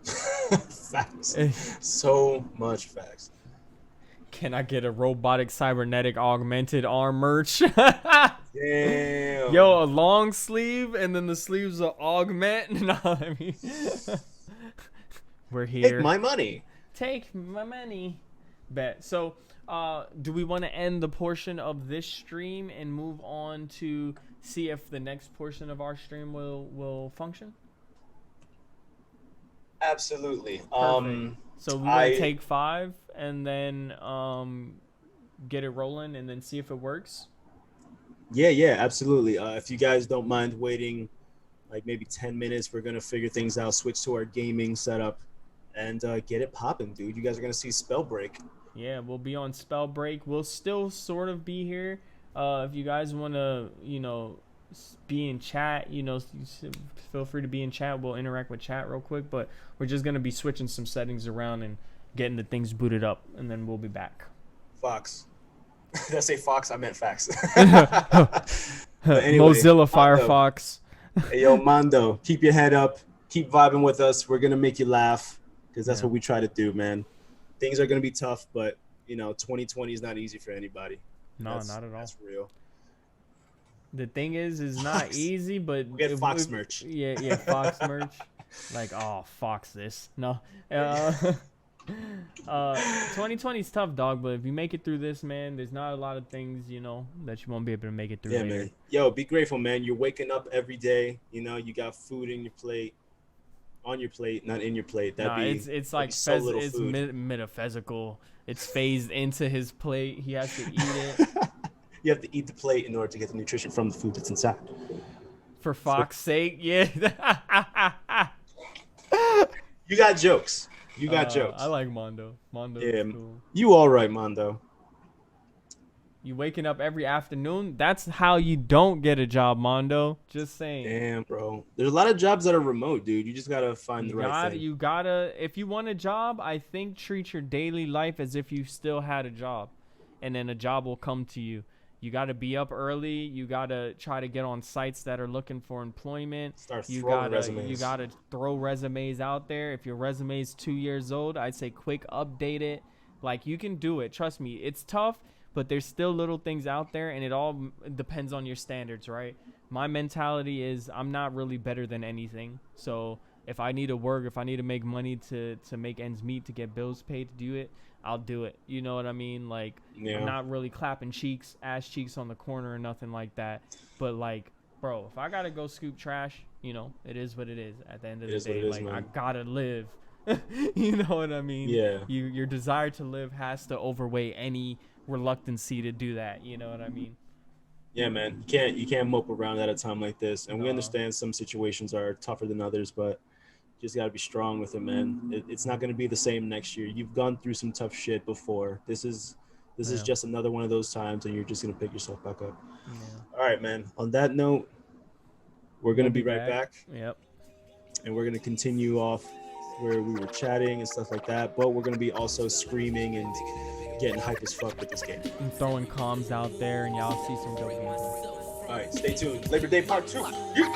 Facts. So much facts. Can I get a robotic cybernetic augmented arm merch? Damn. Yo, a long sleeve and then the sleeves will augment. You know what I mean? We're here. Take my money. Take my money. Bet. So, do we want to end the portion of this stream and move on to see if the next portion of our stream will function? Absolutely. Perfect. So we want to take 5 and then get it rolling and then see if it works. Yeah, absolutely. If you guys don't mind waiting like maybe 10 minutes, we're going to figure things out, switch to our gaming setup, and get it popping, dude. You guys are going to see Spell Break. Yeah, we'll be on Spell Break. We'll still sort of be here. If you guys want to, be in chat, feel free to be in chat. We'll interact with chat real quick, but we're just going to be switching some settings around and getting the things booted up, and then we'll be back. Fox. Did I say Fox? I meant fax. Anyway, Mozilla Firefox. Hey, yo, Mondo, keep your head up. Keep vibing with us. We're going to make you laugh because that's what we try to do, man. Things are going to be tough, but, 2020 is not easy for anybody. No, not at all. That's real. The thing is not easy, but We'll get Fox merch. Yeah, Fox merch. Like, oh, Fox this. No. 2020 is tough, dog, but if you make it through this, man, there's not a lot of things, that you won't be able to make it through later. Man. Yo, be grateful, man. You're waking up every day. You got food in your plate. On your plate, not in your plate. It's like it's metaphysical. It's phased into his plate. He has to eat it. You have to eat the plate in order to get the nutrition from the food that's inside. For Fox's sake, yeah. You got jokes. You got jokes. I like Mondo. Yeah, cool. You all right, Mondo? You waking up every afternoon? That's how you don't get a job, Mondo. Just saying. Damn, bro. There's a lot of jobs that are remote, dude. You just gotta find the right thing. You gotta. If you want a job, I think treat your daily life as if you still had a job, and then a job will come to you. You got to be up early. You got to try to get on sites that are looking for employment. You got to throw resumes out there. If your resume is 2 years old, I'd say quick update it. Like, you can do it. Trust me. It's tough, but there's still little things out there, and it all depends on your standards, right? My mentality is I'm not really better than anything. So if I need to work, if I need to make money to make ends meet, to get bills paid, to do it, I'll do it. You know what I mean? Like, yeah. I'm not really clapping ass cheeks on the corner or nothing like that. But, like, bro, if I got to go scoop trash, it is what it is at the end of the day. Like, I got to live. You know what I mean? Yeah. Your desire to live has to overweigh any reluctancy to do that. You know what I mean? Yeah, man. You can't mope around at a time like this. And we understand some situations are tougher than others, but just got to be strong with it, man. It's not going to be the same next year. You've gone through some tough shit before. This is just another one of those times, and you're just going to pick yourself back up. Yeah. All right, man. On that note, we're going to be right back. Yep. And we're going to continue off where we were chatting and stuff like that, but we're going to be also screaming and getting hype as fuck with this game. And throwing comms out there, and y'all see some dope gameplay. All right, stay tuned. Labor Day Part 2. Yeah.